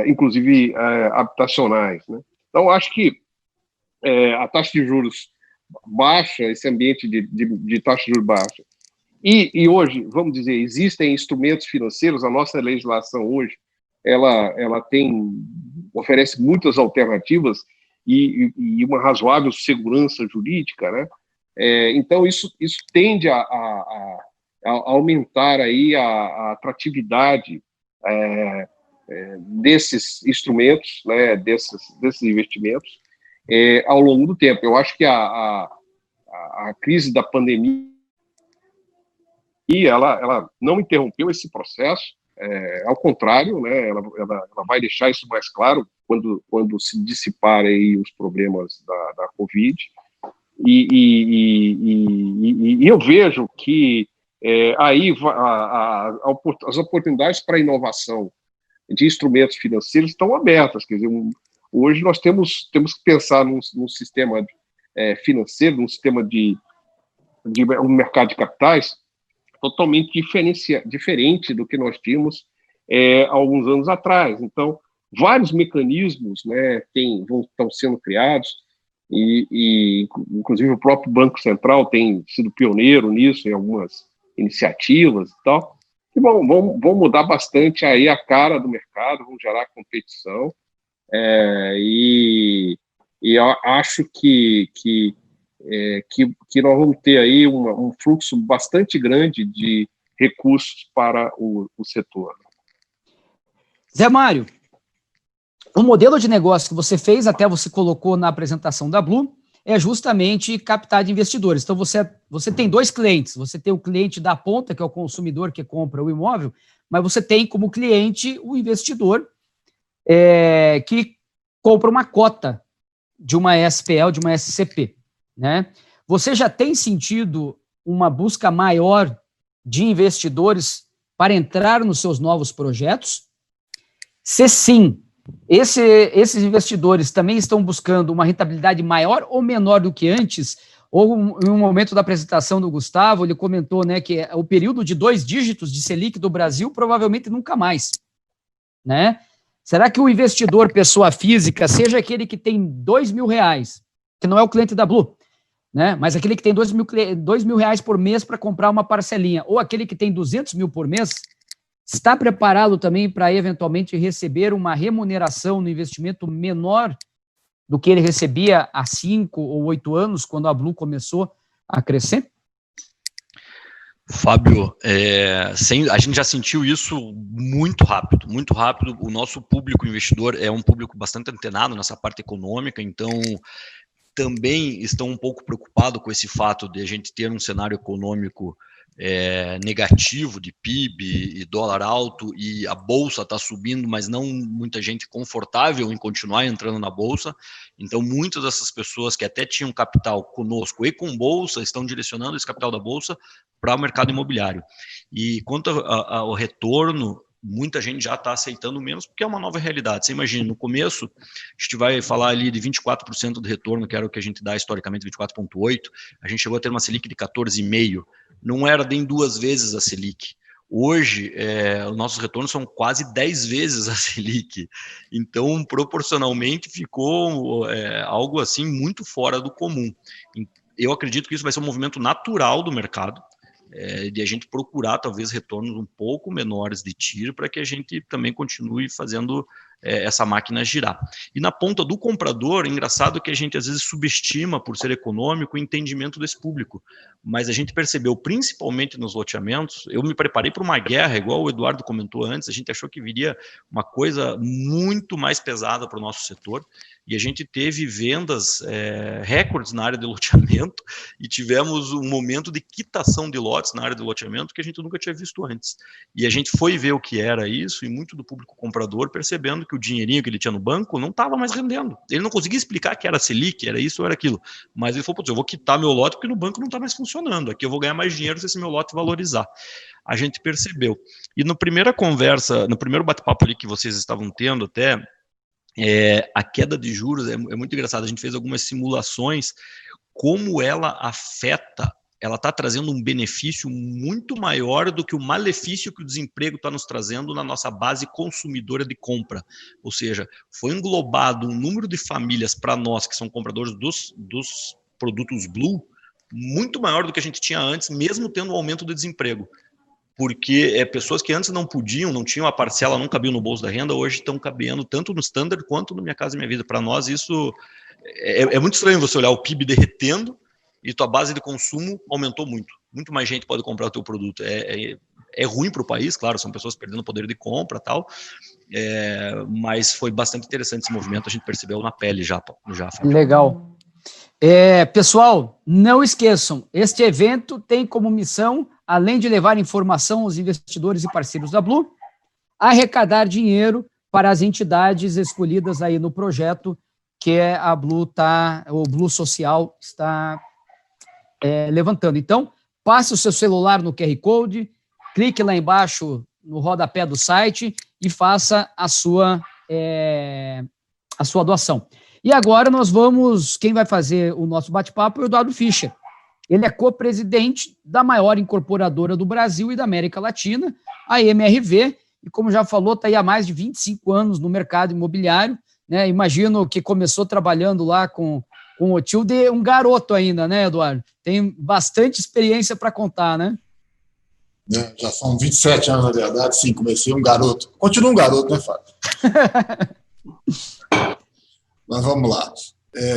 inclusive habitacionais, né? Então, acho que a taxa de juros baixa, esse ambiente de taxa de juros baixa, e hoje, vamos dizer, existem instrumentos financeiros, a nossa legislação hoje, ela oferece muitas alternativas e uma razoável segurança jurídica, né? Então, isso tende a aumentar aí a atratividade desses instrumentos, né, desses investimentos, ao longo do tempo. Eu acho que a crise da pandemia ela não interrompeu esse processo, ao contrário, né, ela vai deixar isso mais claro quando se dissiparem aí os problemas da Covid. E eu vejo que aí as oportunidades para inovação de instrumentos financeiros estão abertas. Quer dizer, hoje nós temos que pensar num sistema financeiro, num sistema de um mercado de capitais totalmente diferente do que nós tínhamos há alguns anos atrás. Então, vários mecanismos, né, estão sendo criados, e inclusive o próprio Banco Central tem sido pioneiro nisso, em algumas iniciativas e tal, que vão mudar bastante aí a cara do mercado, vão gerar competição, e eu acho que nós vamos ter aí um fluxo bastante grande de recursos para o setor. Zé Mário, o modelo de negócio que você fez, até você colocou na apresentação da Blue, é justamente captar de investidores. Então, você tem dois clientes. Você tem o cliente da ponta, que é o consumidor que compra o imóvel, mas você tem como cliente o investidor que compra uma cota de uma SPL, de uma SCP. Né? Você já tem sentido uma busca maior de investidores para entrar nos seus novos projetos? Se sim, esses investidores também estão buscando uma rentabilidade maior ou menor do que antes? Ou em um momento da apresentação do Gustavo, ele comentou, né, que o período de 2 dígitos de Selic do Brasil provavelmente nunca mais. Né? Será que o investidor, pessoa física, seja aquele que tem R$2.000, que não é o cliente da Blue, né? Mas aquele que tem R$2.000 por mês para comprar uma parcelinha, ou aquele que tem 200 mil por mês, está preparado também para eventualmente receber uma remuneração no investimento menor do que ele recebia há 5 ou 8 anos, quando a Blue começou a crescer? Fábio, a gente já sentiu isso muito rápido, muito rápido. O nosso público investidor é um público bastante antenado nessa parte econômica, então também estão um pouco preocupados com esse fato de a gente ter um cenário econômico negativo de PIB e dólar alto, e a bolsa está subindo, mas não muita gente confortável em continuar entrando na bolsa. Então, muitas dessas pessoas que até tinham capital conosco e com bolsa estão direcionando esse capital da bolsa para o mercado imobiliário. E quanto ao retorno, muita gente já está aceitando menos, porque é uma nova realidade. Você imagina, no começo, a gente vai falar ali de 24% do retorno, que era o que a gente dá historicamente, 24,8%, a gente chegou a ter uma Selic de 14,5%, não era nem 2 vezes a Selic. Hoje, os nossos retornos são quase 10 vezes a Selic. Então, proporcionalmente, ficou algo assim muito fora do comum. Eu acredito que isso vai ser um movimento natural do mercado, de a gente procurar talvez retornos um pouco menores de tiro, para que a gente também continue fazendo essa máquina girar. E na ponta do comprador, engraçado que a gente às vezes subestima, por ser econômico, o entendimento desse público, mas a gente percebeu, principalmente nos loteamentos, eu me preparei para uma guerra, igual o Eduardo comentou antes, a gente achou que viria uma coisa muito mais pesada para o nosso setor, e a gente teve vendas recordes na área de loteamento, e tivemos um momento de quitação de lotes na área de loteamento que a gente nunca tinha visto antes. E a gente foi ver o que era isso, e muito do público comprador percebendo que o dinheirinho que ele tinha no banco não estava mais rendendo. Ele não conseguia explicar que era Selic, era isso ou era aquilo. Mas ele falou, eu vou quitar meu lote porque no banco não está mais funcionando. Aqui eu vou ganhar mais dinheiro se esse meu lote valorizar. A gente percebeu. E na primeira conversa, no primeiro bate-papo ali que vocês estavam tendo até, a queda de juros é muito engraçado. A gente fez algumas simulações, como ela afeta. Ela está trazendo um benefício muito maior do que o malefício que o desemprego está nos trazendo na nossa base consumidora de compra. Ou seja, foi englobado um número de famílias para nós, que são compradores dos produtos Blue, muito maior do que a gente tinha antes, mesmo tendo um aumento do desemprego. Porque pessoas que antes não podiam, não tinham a parcela, não cabiam no bolso da renda, hoje estão cabendo tanto no Standard quanto no Minha Casa Minha Vida. Para nós, isso é muito estranho, você olhar o PIB derretendo e tua base de consumo aumentou muito. Muito mais gente pode comprar o teu produto. É ruim para o país, claro, são pessoas perdendo poder de compra e tal, mas foi bastante interessante esse movimento, a gente percebeu na pele já. Legal. Pessoal, não esqueçam, este evento tem como missão, além de levar informação aos investidores e parceiros da Blue, arrecadar dinheiro para as entidades escolhidas aí no projeto que a Blue o Blue Social está levantando. Então, passe o seu celular no QR Code, clique lá embaixo no rodapé do site e faça a sua doação. E agora quem vai fazer o nosso bate-papo é o Eduardo Fischer. Ele é co-presidente da maior incorporadora do Brasil e da América Latina, a MRV, e como já falou, está aí há mais de 25 anos no mercado imobiliário, né? Imagino que começou trabalhando lá com o tio de um garoto ainda, né, Eduardo? Tem bastante experiência para contar, né? Já são 27 anos, na verdade, sim, comecei um garoto. Continuo um garoto, né, Fábio? Mas vamos lá.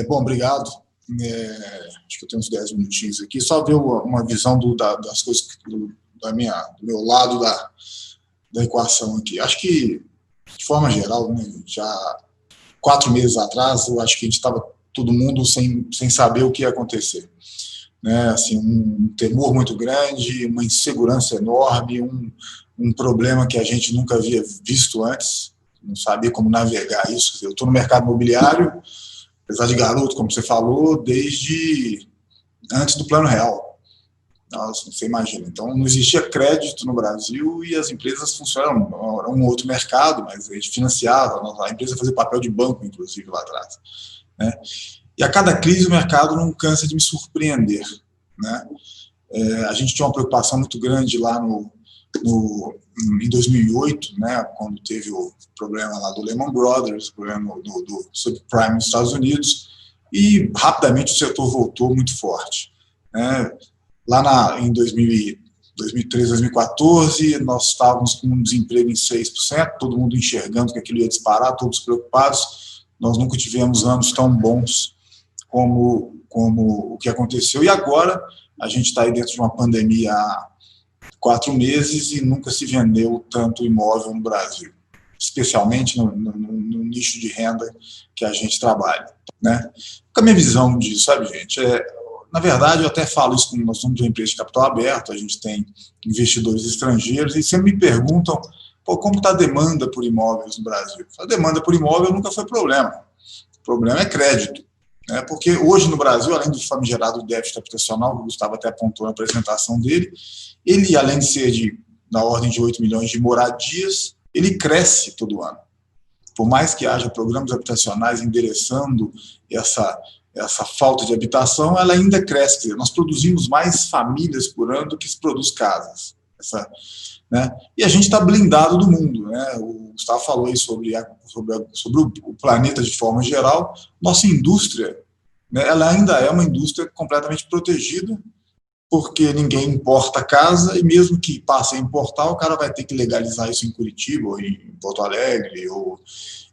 Bom, obrigado. Acho que eu tenho uns 10 minutinhos aqui. Só ver uma visão das coisas do meu lado da equação aqui. Acho que, de forma geral, né, já 4 meses atrás, eu acho que a gente estava todo mundo sem saber o que ia acontecer. Né? Assim, um temor muito grande, uma insegurança enorme, um problema que a gente nunca havia visto antes, não sabia como navegar isso. Eu estou no mercado imobiliário, apesar de garoto, como você falou, desde antes do Plano Real. Nossa, você imagina. Então, não existia crédito no Brasil e as empresas funcionavam. Era um outro mercado, mas a gente financiava, a empresa fazia papel de banco, inclusive, lá atrás. Né? E a cada crise o mercado não cansa de me surpreender. Né? A gente tinha uma preocupação muito grande lá em 2008, né, quando teve o problema lá do Lehman Brothers, o problema do subprime nos Estados Unidos, e rapidamente o setor voltou muito forte. Né? Lá em 2013, 2014, nós estávamos com um desemprego em 6%, todo mundo enxergando que aquilo ia disparar, todos preocupados. Nós nunca tivemos anos tão bons como o que aconteceu. E agora a gente está aí dentro de uma pandemia há 4 meses e nunca se vendeu tanto imóvel no Brasil, especialmente no nicho de renda que a gente trabalha. Né? Com a minha visão disso, sabe, gente, na verdade, eu até falo isso, nós somos uma empresa de capital aberto, a gente tem investidores estrangeiros, e sempre me perguntam como está a demanda por imóveis no Brasil. A demanda por imóvel nunca foi problema. O problema é crédito. Né? Porque hoje no Brasil, além do famigerado déficit habitacional, que o Gustavo até apontou na apresentação dele, ele, além de ser na ordem de 8 milhões de moradias, ele cresce todo ano. Por mais que haja programas habitacionais endereçando essa falta de habitação, ela ainda cresce. Quer dizer, nós produzimos mais famílias por ano do que se produz casas. Né? E a gente está blindado do mundo. Né? O Gustavo falou aí sobre o planeta de forma geral. Nossa indústria, né, ela ainda é uma indústria completamente protegida, porque ninguém importa casa, e mesmo que passe a importar, o cara vai ter que legalizar isso em Curitiba, ou em Porto Alegre,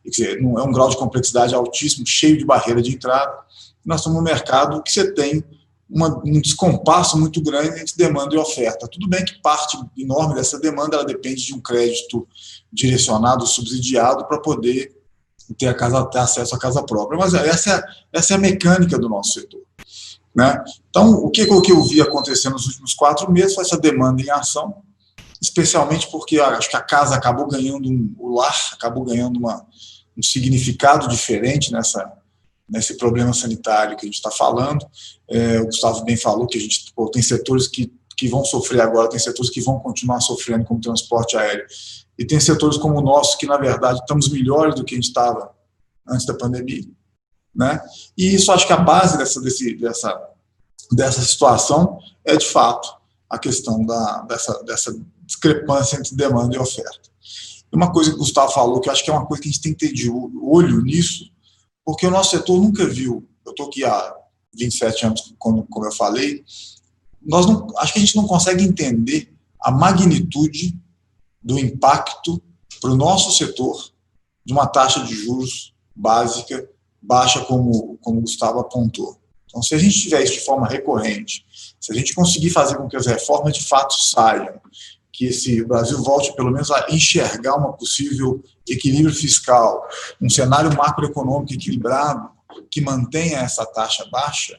quer dizer, não é um grau de complexidade altíssimo, cheio de barreira de entrada. Nós estamos num mercado que você tem um descompasso muito grande entre demanda e oferta. Tudo bem que parte enorme dessa demanda ela depende de um crédito direcionado, subsidiado, para poder ter acesso à casa própria. Mas essa é a mecânica do nosso setor. Né? Então, o que eu vi acontecer nos últimos 4 meses foi essa demanda em ação, especialmente porque acho que a casa acabou ganhando, o lar acabou ganhando um significado diferente nesse problema sanitário que a gente está falando. O Gustavo bem falou que a gente tem setores que vão sofrer agora, tem setores que vão continuar sofrendo, como transporte aéreo, e tem setores como o nosso que, na verdade, estamos melhores do que a gente estava antes da pandemia. Né? E isso, acho que a base dessa situação é, de fato, a questão dessa discrepância entre demanda e oferta. E uma coisa que o Gustavo falou, que eu acho que é uma coisa que a gente tem que ter de olho nisso, porque o nosso setor nunca viu, eu estou aqui há 27 anos, como eu falei, acho que a gente não consegue entender a magnitude do impacto para o nosso setor de uma taxa de juros básica baixa, como o Gustavo apontou. Então, se a gente tiver isso de forma recorrente, se a gente conseguir fazer com que as reformas de fato saiam, que o Brasil volte pelo menos a enxergar uma possível equilíbrio fiscal, um cenário macroeconômico equilibrado que mantenha essa taxa baixa,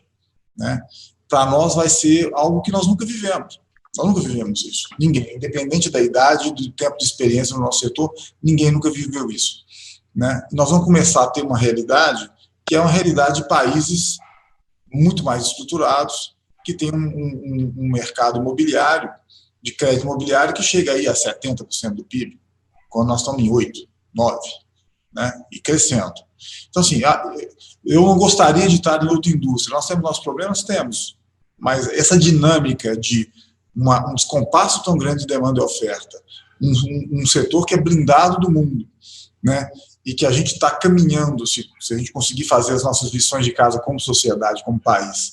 né, para nós vai ser algo que nós nunca vivemos. Nós nunca vivemos isso. Ninguém, independente da idade, do tempo de experiência no nosso setor, ninguém nunca viveu isso. Né? Nós vamos começar a ter uma realidade que é uma realidade de países muito mais estruturados, que tem um mercado imobiliário, de crédito imobiliário que chega aí a 70% do PIB, quando nós estamos em 8%, 9%, né? E crescendo. Então, assim, eu não gostaria de estar em outra indústria. Nós temos nossos problemas? Temos. Mas essa dinâmica de um descompasso tão grande de demanda e oferta, um setor que é blindado do mundo, né? E que a gente está caminhando, se a gente conseguir fazer as nossas lições de casa como sociedade, como país,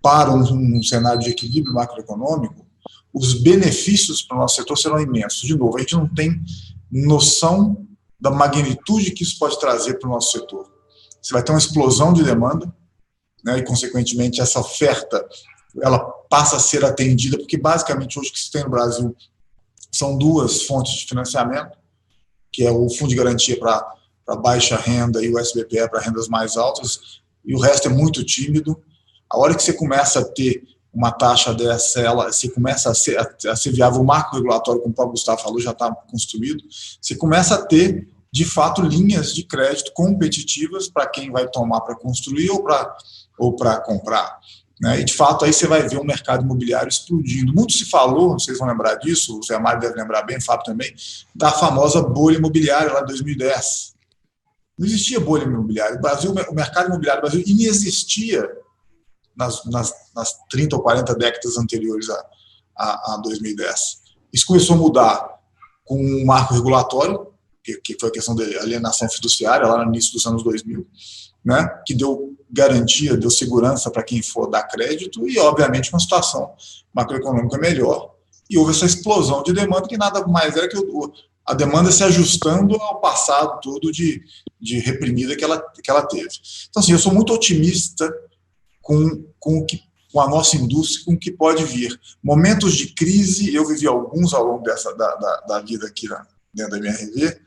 para um cenário de equilíbrio macroeconômico, os benefícios para o nosso setor serão imensos. De novo, a gente não tem noção da magnitude que isso pode trazer para o nosso setor. Você vai ter uma explosão de demanda, né, e, consequentemente, essa oferta ela passa a ser atendida, porque, basicamente, hoje o que se tem no Brasil são duas fontes de financiamento, que é o Fundo de Garantia para baixa renda e o SBPE para rendas mais altas, e o resto é muito tímido. A hora que você começa a ter uma taxa dessa, você começa a ser viável, o marco regulatório, como o próprio Gustavo falou, já está construído, você começa a ter, de fato, linhas de crédito competitivas para quem vai tomar para construir ou para comprar, né? E, de fato, aí você vai ver um mercado imobiliário explodindo. Muito se falou, vocês vão lembrar disso, o Zé Mário deve lembrar bem, o Fábio também, da famosa bolha imobiliária lá de 2010. Não existia bolha imobiliária. O mercado imobiliário do Brasil inexistia nas 30 ou 40 décadas anteriores a 2010. Isso começou a mudar com um marco regulatório, que foi a questão da alienação fiduciária, lá no início dos anos 2000, né, que deu garantia, deu segurança para quem for dar crédito e, obviamente, uma situação macroeconômica melhor. E houve essa explosão de demanda que nada mais era que a demanda se ajustando ao passado todo de reprimida que ela teve. Então, assim, eu sou muito otimista com a nossa indústria, com o que pode vir. Momentos de crise, eu vivi alguns ao longo da vida aqui dentro da MRV,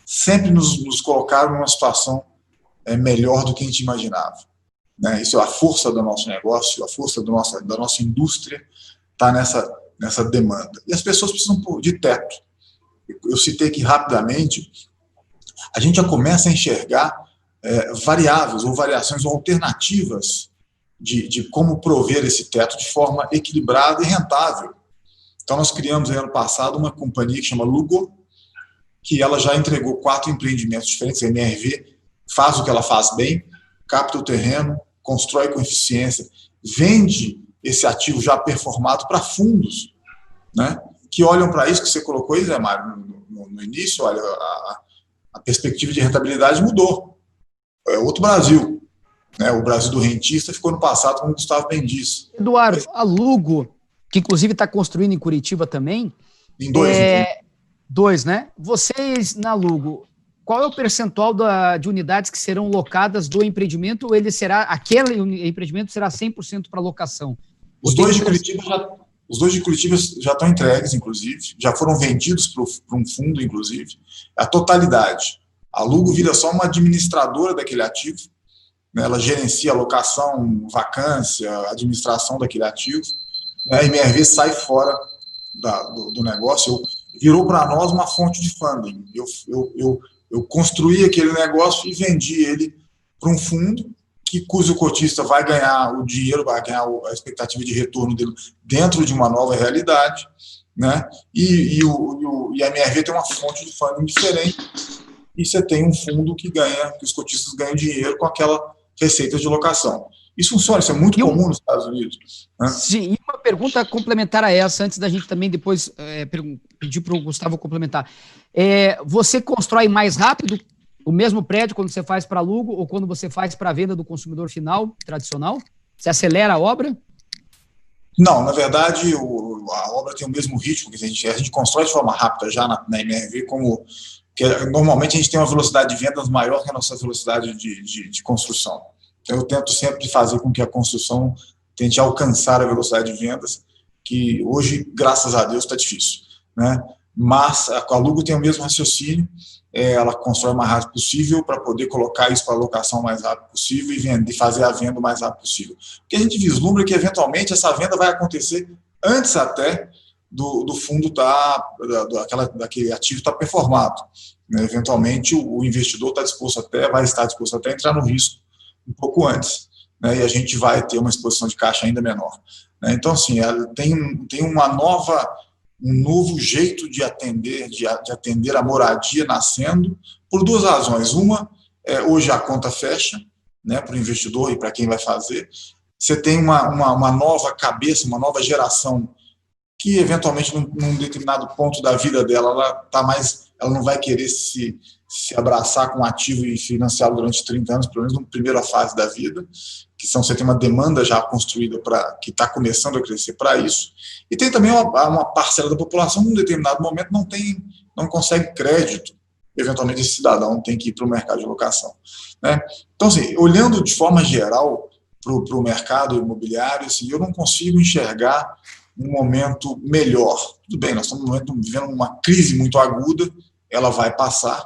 sempre nos colocaram numa situação melhor do que a gente imaginava, né? Isso é a força do nosso negócio, a força da nossa indústria está nessa demanda. E as pessoas precisam de teto. Eu citei aqui rapidamente, a gente já começa a enxergar variáveis ou variações ou alternativas de como prover esse teto de forma equilibrada e rentável. Então, nós criamos, ano passado, uma companhia que chama Lugo, que ela já entregou 4 empreendimentos diferentes. A MRV faz o que ela faz bem, capta o terreno, constrói com eficiência, vende esse ativo já performado para fundos, né, que olham para isso que você colocou aí, Zé Mário, no início. Olha, a perspectiva de rentabilidade mudou. É outro Brasil, né? O Brasil do rentista ficou no passado, como o Gustavo bem disse. Eduardo, a Lugo, que inclusive está construindo em Curitiba também. Em dois, né? Vocês, na Lugo, qual é o percentual de unidades que serão locadas do empreendimento, ou aquele empreendimento será 100% para locação? Os dois de Curitiba já estão entregues, inclusive, já foram vendidos para um fundo, inclusive, a totalidade. A Lugo vira só uma administradora daquele ativo, né? Ela gerencia a locação, vacância, administração daquele ativo, né? A MRV sai fora do negócio, virou para nós uma fonte de funding. Eu construí aquele negócio e vendi ele para um fundo cujo cotista vai ganhar o dinheiro, vai ganhar a expectativa de retorno dele dentro de uma nova realidade, né? E a MRV tem uma fonte de funding diferente, e você tem um fundo que os cotistas ganham dinheiro com aquela receita de locação. Isso funciona, isso é muito comum nos Estados Unidos, né? Sim, e uma pergunta complementar a essa, antes da gente também depois pedir para o Gustavo complementar. Você constrói mais rápido o mesmo prédio quando você faz para alugo ou quando você faz para a venda do consumidor final, tradicional? Você acelera a obra? Não, na verdade, a obra tem o mesmo ritmo, que a gente constrói de forma rápida já na MRV, que normalmente a gente tem uma velocidade de vendas maior que a nossa velocidade de construção. Então, eu tento sempre fazer com que a construção tente alcançar a velocidade de vendas, que hoje, graças a Deus, está difícil, né? Mas a Lugo tem o mesmo raciocínio, ela constrói o mais rápido possível para poder colocar isso para alocação o mais rápido possível e fazer a venda o mais rápido possível. O que a gente vislumbra é que, eventualmente, essa venda vai acontecer antes até do fundo daquele ativo estar performado, né? Eventualmente, o investidor vai estar disposto até a entrar no risco um pouco antes, né? E a gente vai ter uma exposição de caixa ainda menor, né? Então, assim, tem uma nova um novo jeito de atender, de atender a moradia nascendo, por duas razões. Uma, hoje a conta fecha, né, para o investidor e para quem vai fazer. Você tem uma nova cabeça, uma nova geração que, eventualmente, num determinado ponto da vida dela, ela não vai querer se abraçar com um ativo e financiá-lo durante 30 anos, pelo menos na primeira fase da vida, você tem uma demanda já construída que está começando a crescer para isso, e tem também uma parcela da população que, num determinado momento, não consegue crédito. Eventualmente, esse cidadão tem que ir para o mercado de locação, né? Então, assim, olhando de forma geral para o mercado imobiliário, assim, eu não consigo enxergar um momento melhor. Tudo bem, nós estamos vivendo uma crise muito aguda, ela vai passar,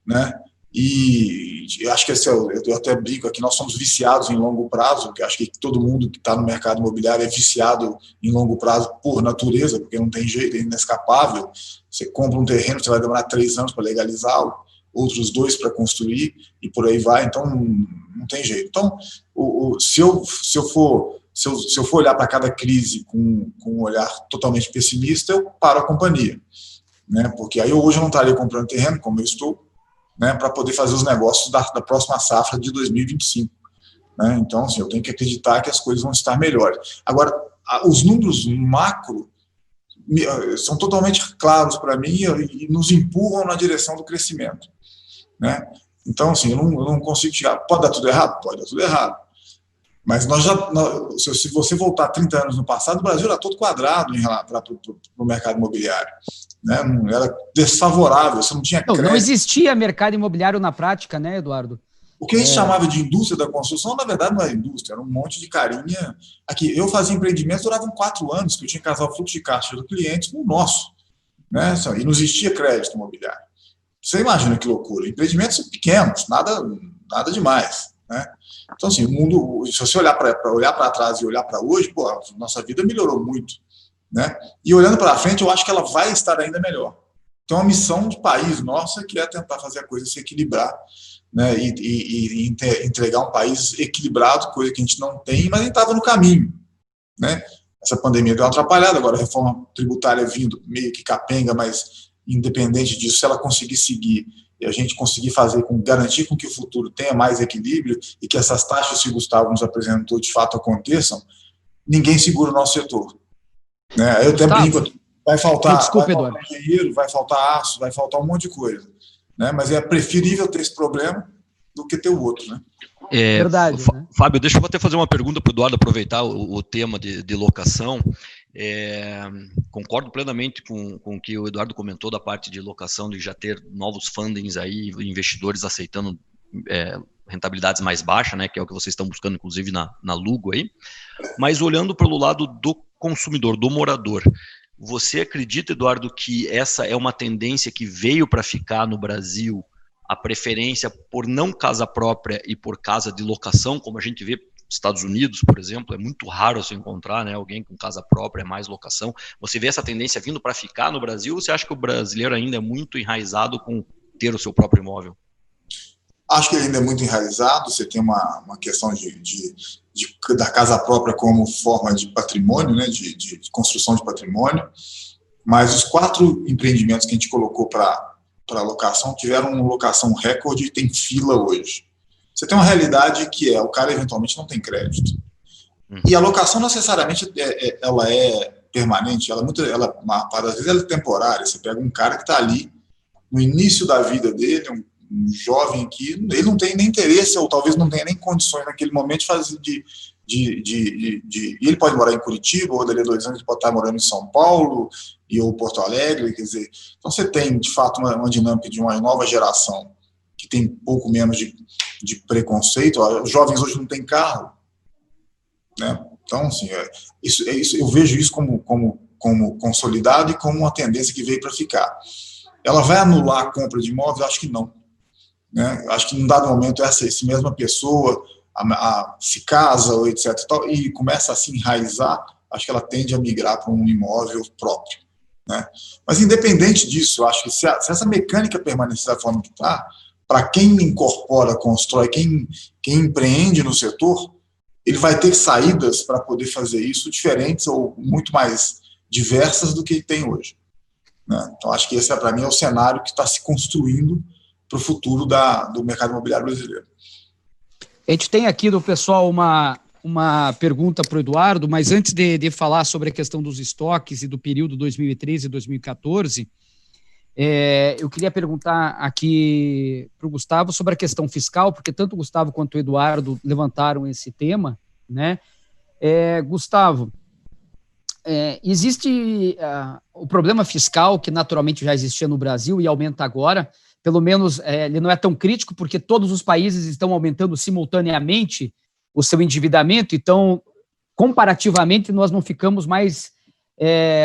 né? E eu acho que eu até brinco aqui, nós somos viciados em longo prazo, porque acho que todo mundo que está no mercado imobiliário é viciado em longo prazo por natureza, porque não tem jeito, é inescapável. Você compra um terreno, você vai demorar 3 anos para legalizá-lo, outros 2 para construir, e por aí vai, então não tem jeito. Então, se eu for olhar para cada crise com um olhar totalmente pessimista, eu paro a companhia, né? Porque aí hoje eu não estaria comprando terreno, como eu estou, né, para poder fazer os negócios da próxima safra de 2025. Né? Então, assim, eu tenho que acreditar que as coisas vão estar melhores. Agora, os números macro são totalmente claros para mim e nos empurram na direção do crescimento. Né? Então, assim, eu não consigo chegar. Pode dar tudo errado? Pode dar tudo errado. Mas se você voltar 30 anos no passado, o Brasil era todo quadrado para o mercado imobiliário. Né? Era desfavorável, você não tinha crédito. Não existia mercado imobiliário na prática, né, Eduardo? O que a gente chamava de indústria da construção, na verdade, não era indústria, era um monte de carinha. Aqui, eu fazia empreendimentos, duravam 4 anos, que eu tinha que casar o fluxo de caixa do cliente com o nosso. Né? E não existia crédito imobiliário. Você imagina que loucura. Empreendimentos pequenos, nada demais. Né? Então, assim, o mundo, se você olhar para trás e olhar para hoje, pô, a nossa vida melhorou muito. Né? E olhando para frente, eu acho que ela vai estar ainda melhor. Então, a missão do país nossa que é tentar fazer a coisa se equilibrar, né? e entregar um país equilibrado, coisa que a gente não tem, mas a gente estava no caminho. Né? Essa pandemia deu uma atrapalhada, agora a reforma tributária vindo meio que capenga, mas independente disso, se ela conseguir seguir e a gente conseguir garantir com que o futuro tenha mais equilíbrio e que essas taxas que o Gustavo nos apresentou de fato aconteçam, ninguém segura o nosso setor. Né? Eu até brinco, vai faltar dinheiro, vai faltar aço, vai faltar um monte de coisa. Né? Mas é preferível ter esse problema do que ter o outro. Né? Verdade. Né? Fábio, deixa eu até fazer uma pergunta para o Eduardo, aproveitar o tema de locação. Concordo plenamente com o que o Eduardo comentou da parte de locação, de já ter novos fundings aí, investidores aceitando rentabilidades mais baixas, né, que é o que vocês estão buscando, inclusive, na Lugo aí. Mas olhando pelo lado do consumidor, do morador, você acredita, Eduardo, que essa é uma tendência que veio para ficar no Brasil, a preferência por não casa própria e por casa de locação, como a gente vê nos Estados Unidos, por exemplo, é muito raro você encontrar, né, alguém com casa própria, é mais locação. Você vê essa tendência vindo para ficar no Brasil, ou você acha que o brasileiro ainda é muito enraizado com ter o seu próprio imóvel? Acho que ele ainda é muito enraizado, você tem uma questão da casa própria como forma de patrimônio, né, de construção de patrimônio, mas os 4 empreendimentos que a gente colocou para locação tiveram uma locação recorde e tem fila hoje. Você tem uma realidade que o cara eventualmente não tem crédito. E a locação necessariamente ela é permanente, uma parte das vezes ela é temporária. Você pega um cara que está ali no início da vida dele, um jovem que ele não tem nem interesse ou talvez não tenha nem condições naquele momento de fazer e ele pode morar em Curitiba, ou dali a 2 anos ele pode estar morando em São Paulo ou Porto Alegre, quer dizer, então você tem de fato uma dinâmica de uma nova geração que tem pouco menos de preconceito. Os jovens hoje não têm carro, né? Então, assim, isso, eu vejo isso como consolidado e como uma tendência que veio para ficar. Ela vai anular a compra de imóveis? Eu acho que não. Né? Acho que, num dado momento, essa mesma pessoa se casa, ou etc. E começa a se enraizar, acho que ela tende a migrar para um imóvel próprio. Né? Mas, independente disso, eu acho que se essa mecânica permanecer da forma que está, para quem incorpora, constrói, quem empreende no setor, ele vai ter saídas para poder fazer isso diferentes ou muito mais diversas do que tem hoje, né? Então, acho que esse, para mim, é o cenário que está se construindo para o futuro do mercado imobiliário brasileiro. A gente tem aqui do pessoal uma pergunta para o Eduardo, mas antes de falar sobre a questão dos estoques e do período 2013 e 2014, eu queria perguntar aqui para o Gustavo sobre a questão fiscal, porque tanto o Gustavo quanto o Eduardo levantaram esse tema, né? Gustavo, existe o problema fiscal que naturalmente já existia no Brasil e aumenta agora, pelo menos ele não é tão crítico porque todos os países estão aumentando simultaneamente o seu endividamento, então, comparativamente, nós não ficamos mais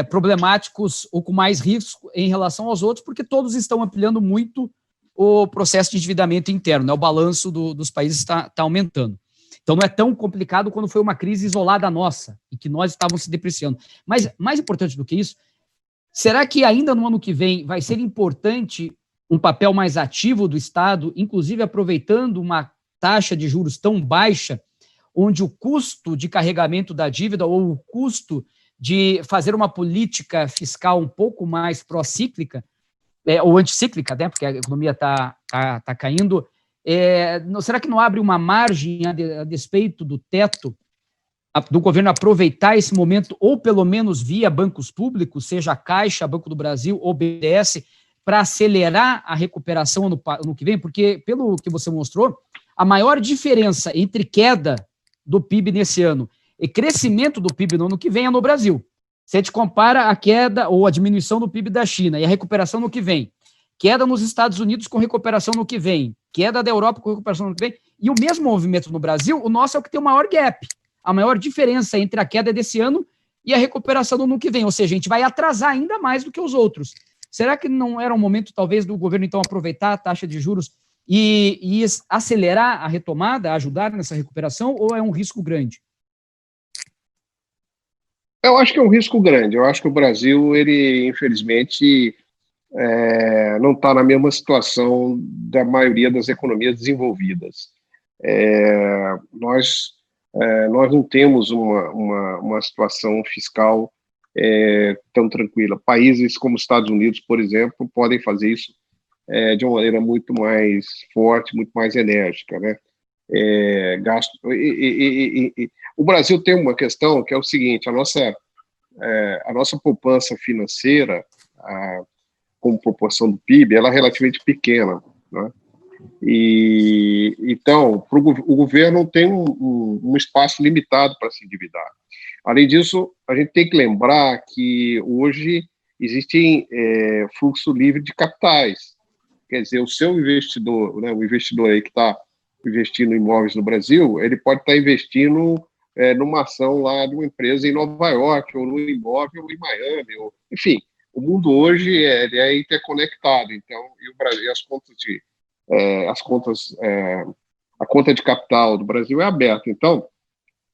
problemáticos ou com mais risco em relação aos outros, porque todos estão ampliando muito o processo de endividamento interno, né? O balanço dos países está aumentando. Então, não é tão complicado quando foi uma crise isolada nossa, e que nós estávamos se depreciando. Mas, mais importante do que isso, será que ainda no ano que vem vai ser importante um papel mais ativo do Estado, inclusive aproveitando uma taxa de juros tão baixa, onde o custo de carregamento da dívida ou o custo de fazer uma política fiscal um pouco mais pró-cíclica, ou anticíclica, né, porque a economia está caindo, será que não abre uma margem a despeito do teto do governo aproveitar esse momento, ou pelo menos via bancos públicos, seja a Caixa, Banco do Brasil ou BNDES, para acelerar a recuperação no que vem? Porque, pelo que você mostrou, a maior diferença entre queda do PIB nesse ano e crescimento do PIB no ano que vem é no Brasil. Se a gente compara a queda ou a diminuição do PIB da China e a recuperação no que vem, queda nos Estados Unidos com recuperação no que vem, queda da Europa com recuperação no que vem, e o mesmo movimento no Brasil, o nosso é o que tem o maior gap, a maior diferença entre a queda desse ano e a recuperação no ano que vem, ou seja, a gente vai atrasar ainda mais do que os outros. Será que não era um momento, talvez, do governo, então, aproveitar a taxa de juros e acelerar a retomada, ajudar nessa recuperação, ou é um risco grande? Eu acho que é um risco grande. Eu acho que o Brasil, ele, infelizmente, não está na mesma situação da maioria das economias desenvolvidas. Nós não temos uma situação fiscal tão tranquila. Países como os Estados Unidos, por exemplo, podem fazer isso de uma maneira muito mais forte, muito mais enérgica, né? O Brasil tem uma questão que é o seguinte: a nossa poupança financeira, como proporção do PIB, ela é relativamente pequena, né? E então o governo tem um espaço limitado para se endividar. Além disso, a gente tem que lembrar que hoje existe fluxo livre de capitais. Quer dizer, o seu investidor, né, o investidor aí que está investindo em imóveis no Brasil, ele pode estar investindo numa ação lá de uma empresa em Nova York, ou num imóvel em Miami, enfim, o mundo hoje é interconectado. Então, e o Brasil, a conta de capital do Brasil é aberta. Então,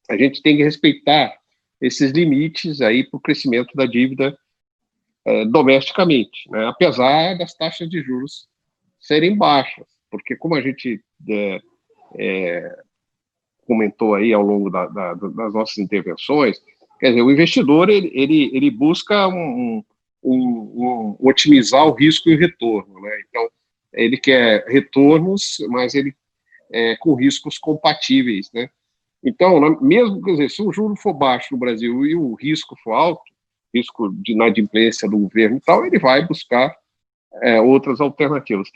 a gente tem que respeitar esses limites aí para o crescimento da dívida domesticamente, né? Apesar das taxas de juros serem baixas, porque como a gente comentou aí ao longo das nossas intervenções, quer dizer, o investidor ele busca otimizar o risco e o retorno, né? Então, ele quer retornos, mas ele com riscos compatíveis, né? Então, mesmo, quer dizer, se o juro for baixo no Brasil e o risco for alto, risco de inadimplência do governo e tal, ele vai buscar outras alternativas.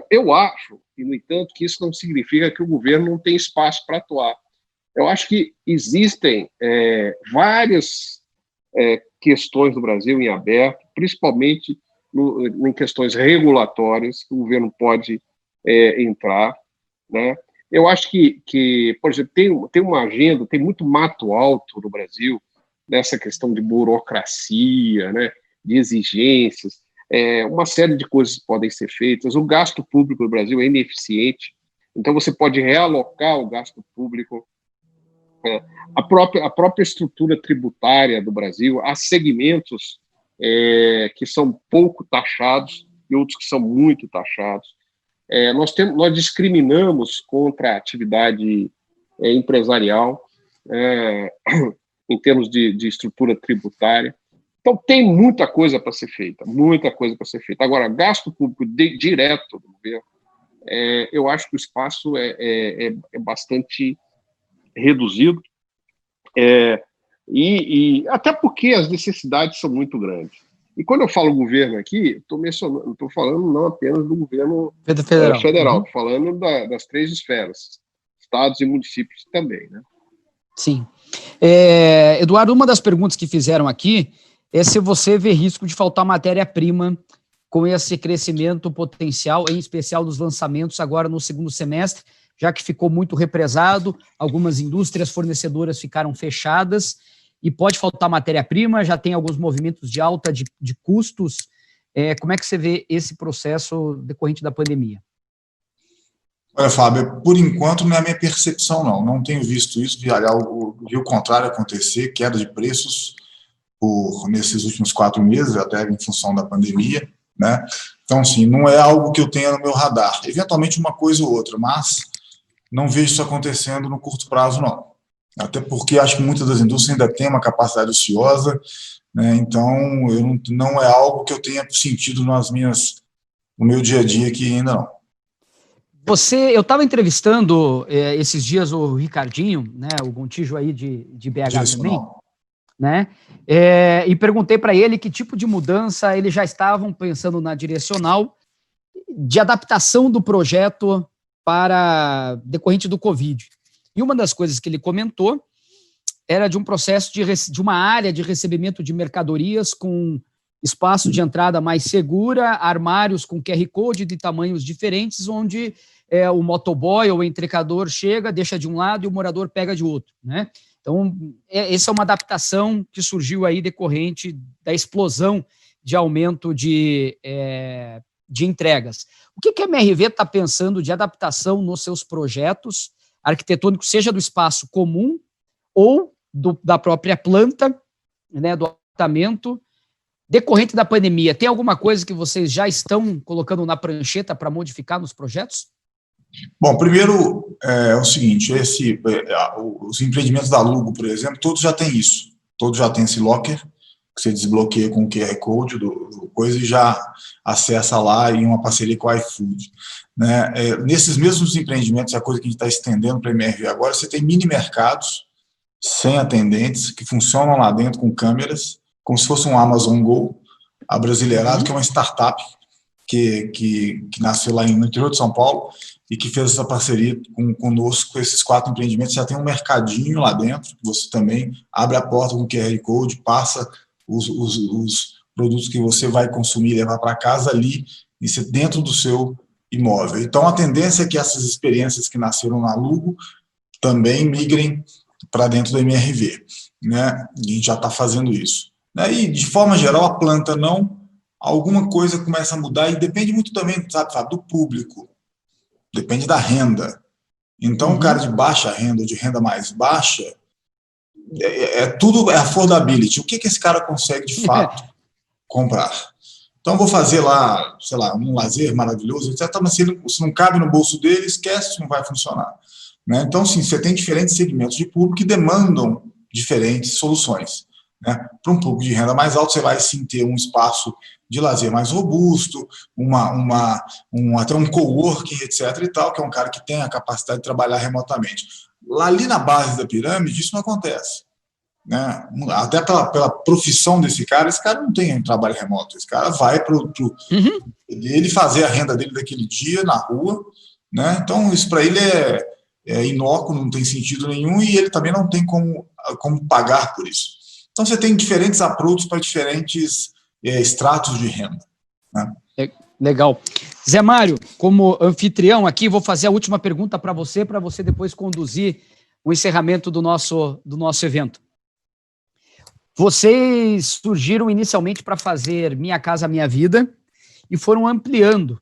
Eu acho, e no entanto, que isso não significa que o governo não tem espaço para atuar. Eu acho que existem várias questões no Brasil em aberto, principalmente em questões regulatórias, que o governo pode entrar, né? Eu acho que por exemplo, tem uma agenda, tem muito mato alto no Brasil, nessa questão de burocracia, né, de exigências, uma série de coisas podem ser feitas. O gasto público no Brasil é ineficiente, então você pode realocar o gasto público. A própria estrutura tributária do Brasil, há segmentos que são pouco taxados e outros que são muito taxados. Nós discriminamos contra a atividade empresarial em termos de estrutura tributária. Então, tem muita coisa para ser feita, muita coisa para ser feita. Agora, gasto público direto do governo, eu acho que o espaço é bastante reduzido, e até porque as necessidades são muito grandes. E quando eu falo governo aqui, estou falando não apenas do governo federal, estou falando das 3 esferas, estados e municípios também, né? Sim. Eduardo, uma das perguntas que fizeram aqui é se você vê risco de faltar matéria-prima com esse crescimento potencial, em especial dos lançamentos agora no segundo semestre, já que ficou muito represado, algumas indústrias fornecedoras ficaram fechadas e pode faltar matéria-prima, já tem alguns movimentos de alta de custos. Como é que você vê esse processo decorrente da pandemia? Olha, Fábio, por enquanto não é a minha percepção, não tenho visto isso, vi o contrário acontecer, queda de preços nesses últimos 4 meses, até em função da pandemia, né? Então, sim, não é algo que eu tenha no meu radar, eventualmente uma coisa ou outra, mas não vejo isso acontecendo no curto prazo, não. Até porque acho que muitas das indústrias ainda têm uma capacidade ociosa, né? Então, não é algo que eu tenha sentido no meu dia a dia aqui ainda não. Eu estava entrevistando esses dias o Ricardinho, né, o Gontijo aí de BH também, né, e perguntei para ele que tipo de mudança eles já estavam pensando na direcional de adaptação do projeto para decorrente do Covid. E uma das coisas que ele comentou era de um processo de uma área de recebimento de mercadorias com espaço de entrada mais segura, armários com QR Code de tamanhos diferentes, onde o motoboy ou o entrecador chega, deixa de um lado e o morador pega de outro, né? Então, essa é uma adaptação que surgiu aí decorrente da explosão de aumento de entregas. O que a MRV está pensando de adaptação nos seus projetos arquitetônicos, seja do espaço comum ou da própria planta, né, do apartamento, decorrente da pandemia? Tem alguma coisa que vocês já estão colocando na prancheta para modificar nos projetos? Bom, primeiro é o seguinte, os empreendimentos da Lugo, por exemplo, todos já têm isso. Todos já têm esse locker, que você desbloqueia com o QR Code do coisa e já acessa lá em uma parceria com o iFood, né? Nesses mesmos empreendimentos, a coisa que a gente está estendendo para a MRV agora, você tem mini mercados sem atendentes que funcionam lá dentro com câmeras, como se fosse um Amazon Go abrasileirado, que é uma startup que nasceu lá no interior de São Paulo e que fez essa parceria conosco, com esses 4 empreendimentos. Já tem um mercadinho lá dentro, que você também abre a porta com o QR Code, passa os produtos que você vai consumir e levar para casa ali, dentro do seu imóvel. Então, a tendência é que essas experiências que nasceram na Lugo também migrem para dentro da MRV, né? E a gente já está fazendo isso. E, de forma geral, a planta não, alguma coisa começa a mudar, e depende muito também, sabe, do público, depende da renda. Então, um cara de baixa renda ou de renda mais baixa, tudo é affordability. O que esse cara consegue, de fato, comprar? Então, vou fazer lá, sei lá, um lazer maravilhoso, etc. Mas se não cabe no bolso dele, esquece, não vai funcionar, né? Então, sim, você tem diferentes segmentos de público que demandam diferentes soluções, né? Para um público de renda mais alta, você vai sim ter um espaço de lazer mais robusto, até um coworking, etc. e tal, que é um cara que tem a capacidade de trabalhar remotamente. Lá ali na base da pirâmide, isso não acontece, né? Até pela profissão desse cara, esse cara não tem um trabalho remoto, esse cara vai para ele fazer a renda dele daquele dia na rua, né? Então, isso para ele é inócuo, não tem sentido nenhum, e ele também não tem como pagar por isso. Então, você tem diferentes approaches para diferentes estratos de renda, né? Legal. Zé Mário, como anfitrião aqui, vou fazer a última pergunta para você depois conduzir o encerramento do nosso evento. Vocês surgiram inicialmente para fazer Minha Casa Minha Vida e foram ampliando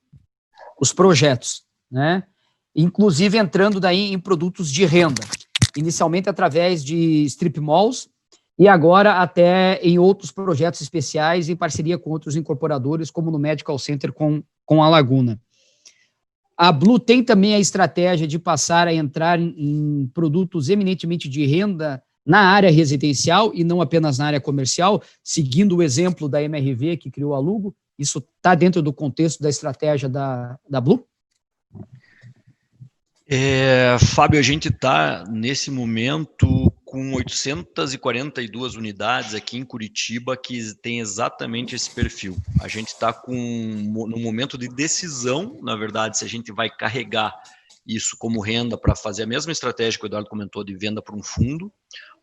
os projetos, né? Inclusive entrando daí em produtos de renda, inicialmente através de strip malls e agora até em outros projetos especiais em parceria com outros incorporadores, como no Medical Center com a Laguna. A Blue tem também a estratégia de passar a entrar em produtos eminentemente de renda na área residencial e não apenas na área comercial, seguindo o exemplo da MRV, que criou a Lugo? Isso está dentro do contexto da estratégia da Blue? Fábio, a gente está, nesse momento, com 842 unidades aqui em Curitiba que tem exatamente esse perfil. A gente está no momento de decisão, na verdade, se a gente vai carregar isso como renda para fazer a mesma estratégia que o Eduardo comentou de venda para um fundo,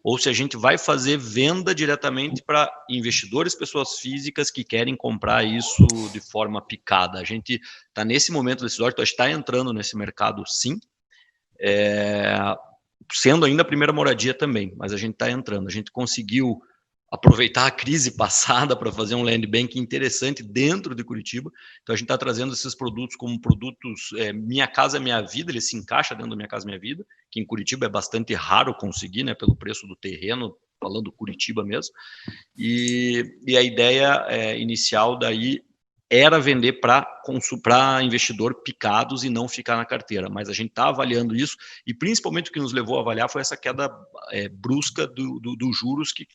ou se a gente vai fazer venda diretamente para investidores, pessoas físicas que querem comprar isso de forma picada. A gente está nesse momento decisório, então a gente está entrando nesse mercado, sim, sendo ainda a primeira moradia também, mas a gente está entrando. A gente conseguiu aproveitar a crise passada para fazer um land bank interessante dentro de Curitiba, então a gente está trazendo esses produtos como produtos Minha Casa Minha Vida, ele se encaixa dentro da Minha Casa Minha Vida, que em Curitiba é bastante raro conseguir, né, pelo preço do terreno, falando Curitiba mesmo, e a ideia inicial daí era vender para investidor picados e não ficar na carteira, mas a gente está avaliando isso, e principalmente o que nos levou a avaliar foi essa queda brusca dos juros que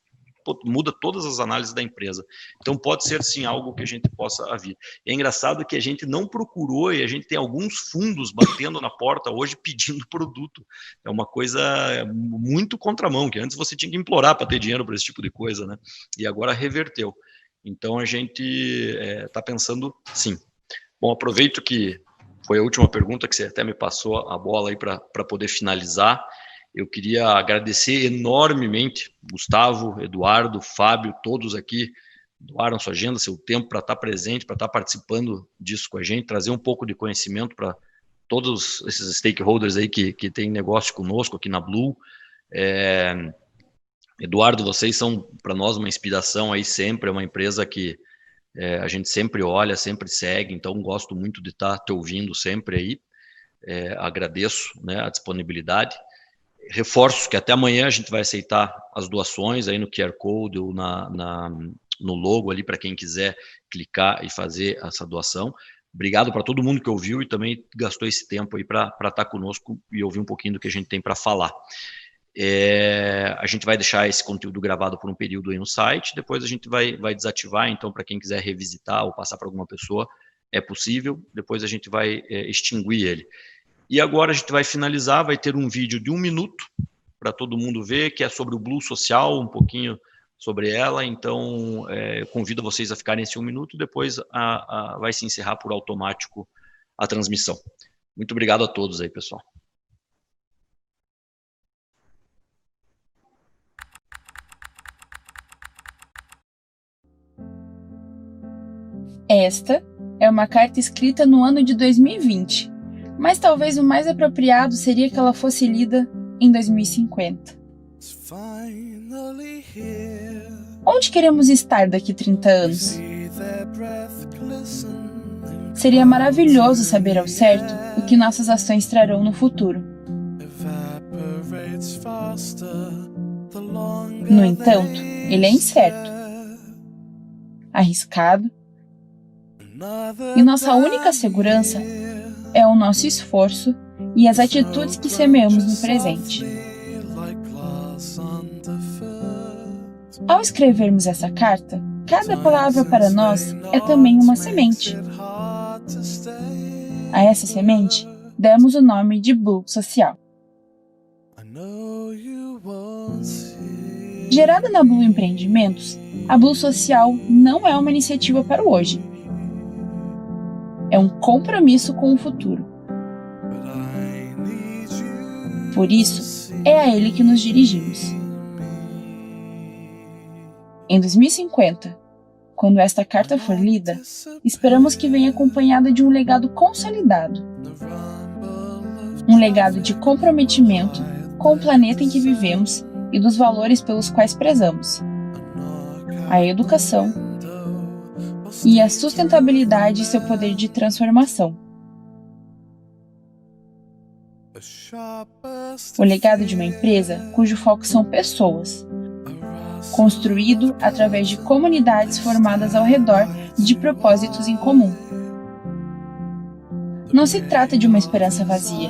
muda todas as análises da empresa. Então pode ser sim algo que a gente possa vir. É engraçado que a gente não procurou e a gente tem alguns fundos batendo na porta hoje pedindo produto. É uma coisa muito contramão, que antes você tinha que implorar para ter dinheiro para esse tipo de coisa, né? E agora reverteu. Então a gente está pensando sim. Bom, aproveito que foi a última pergunta que você até me passou a bola aí para poder finalizar. Eu queria agradecer enormemente, Gustavo, Eduardo, Fábio, todos aqui doaram sua agenda, seu tempo para estar presente, para estar participando disso com a gente, trazer um pouco de conhecimento para todos esses stakeholders aí que têm negócio conosco aqui na Blue. Eduardo, vocês são para nós uma inspiração aí sempre, é uma empresa que a gente sempre olha, sempre segue, então gosto muito de estar te ouvindo sempre aí. Agradeço, né, a disponibilidade. Reforço que até amanhã a gente vai aceitar as doações aí no QR Code ou no logo ali para quem quiser clicar e fazer essa doação. Obrigado para todo mundo que ouviu e também gastou esse tempo aí para estar conosco e ouvir um pouquinho do que a gente tem para falar. A gente vai deixar esse conteúdo gravado por um período aí no site, depois a gente vai desativar, então para quem quiser revisitar ou passar para alguma pessoa, é possível, depois a gente vai extinguir ele. E agora a gente vai finalizar, vai ter um vídeo de 1 minuto para todo mundo ver, que é sobre o Blue Social, um pouquinho sobre ela, então eu convido vocês a ficarem esse 1 minuto, depois vai se encerrar por automático a transmissão. Muito obrigado a todos aí, pessoal. Esta é uma carta escrita no ano de 2020. Mas talvez o mais apropriado seria que ela fosse lida em 2050. Onde queremos estar daqui 30 anos? Seria maravilhoso saber ao certo o que nossas ações trarão no futuro. No entanto, ele é incerto, arriscado, e nossa única segurança é o nosso esforço e as atitudes que semeamos no presente. Ao escrevermos essa carta, cada palavra para nós é também uma semente. A essa semente, demos o nome de Blue Social. Gerada na Blue Empreendimentos, a Blue Social não é uma iniciativa para o hoje. É um compromisso com o futuro. Por isso, é a ele que nos dirigimos. Em 2050, quando esta carta for lida, esperamos que venha acompanhada de um legado consolidado. Um legado de comprometimento com o planeta em que vivemos e dos valores pelos quais prezamos. A educação e a sustentabilidade e seu poder de transformação. O legado de uma empresa cujo foco são pessoas, construído através de comunidades formadas ao redor de propósitos em comum. Não se trata de uma esperança vazia,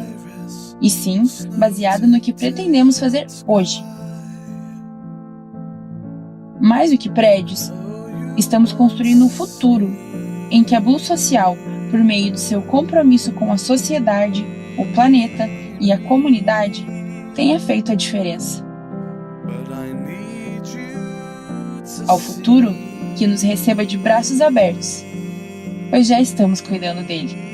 e sim baseada no que pretendemos fazer hoje. Mais do que prédios, estamos construindo um futuro em que a Blue Social, por meio do seu compromisso com a sociedade, o planeta e a comunidade, tenha feito a diferença. Ao futuro que nos receba de braços abertos, pois já estamos cuidando dele.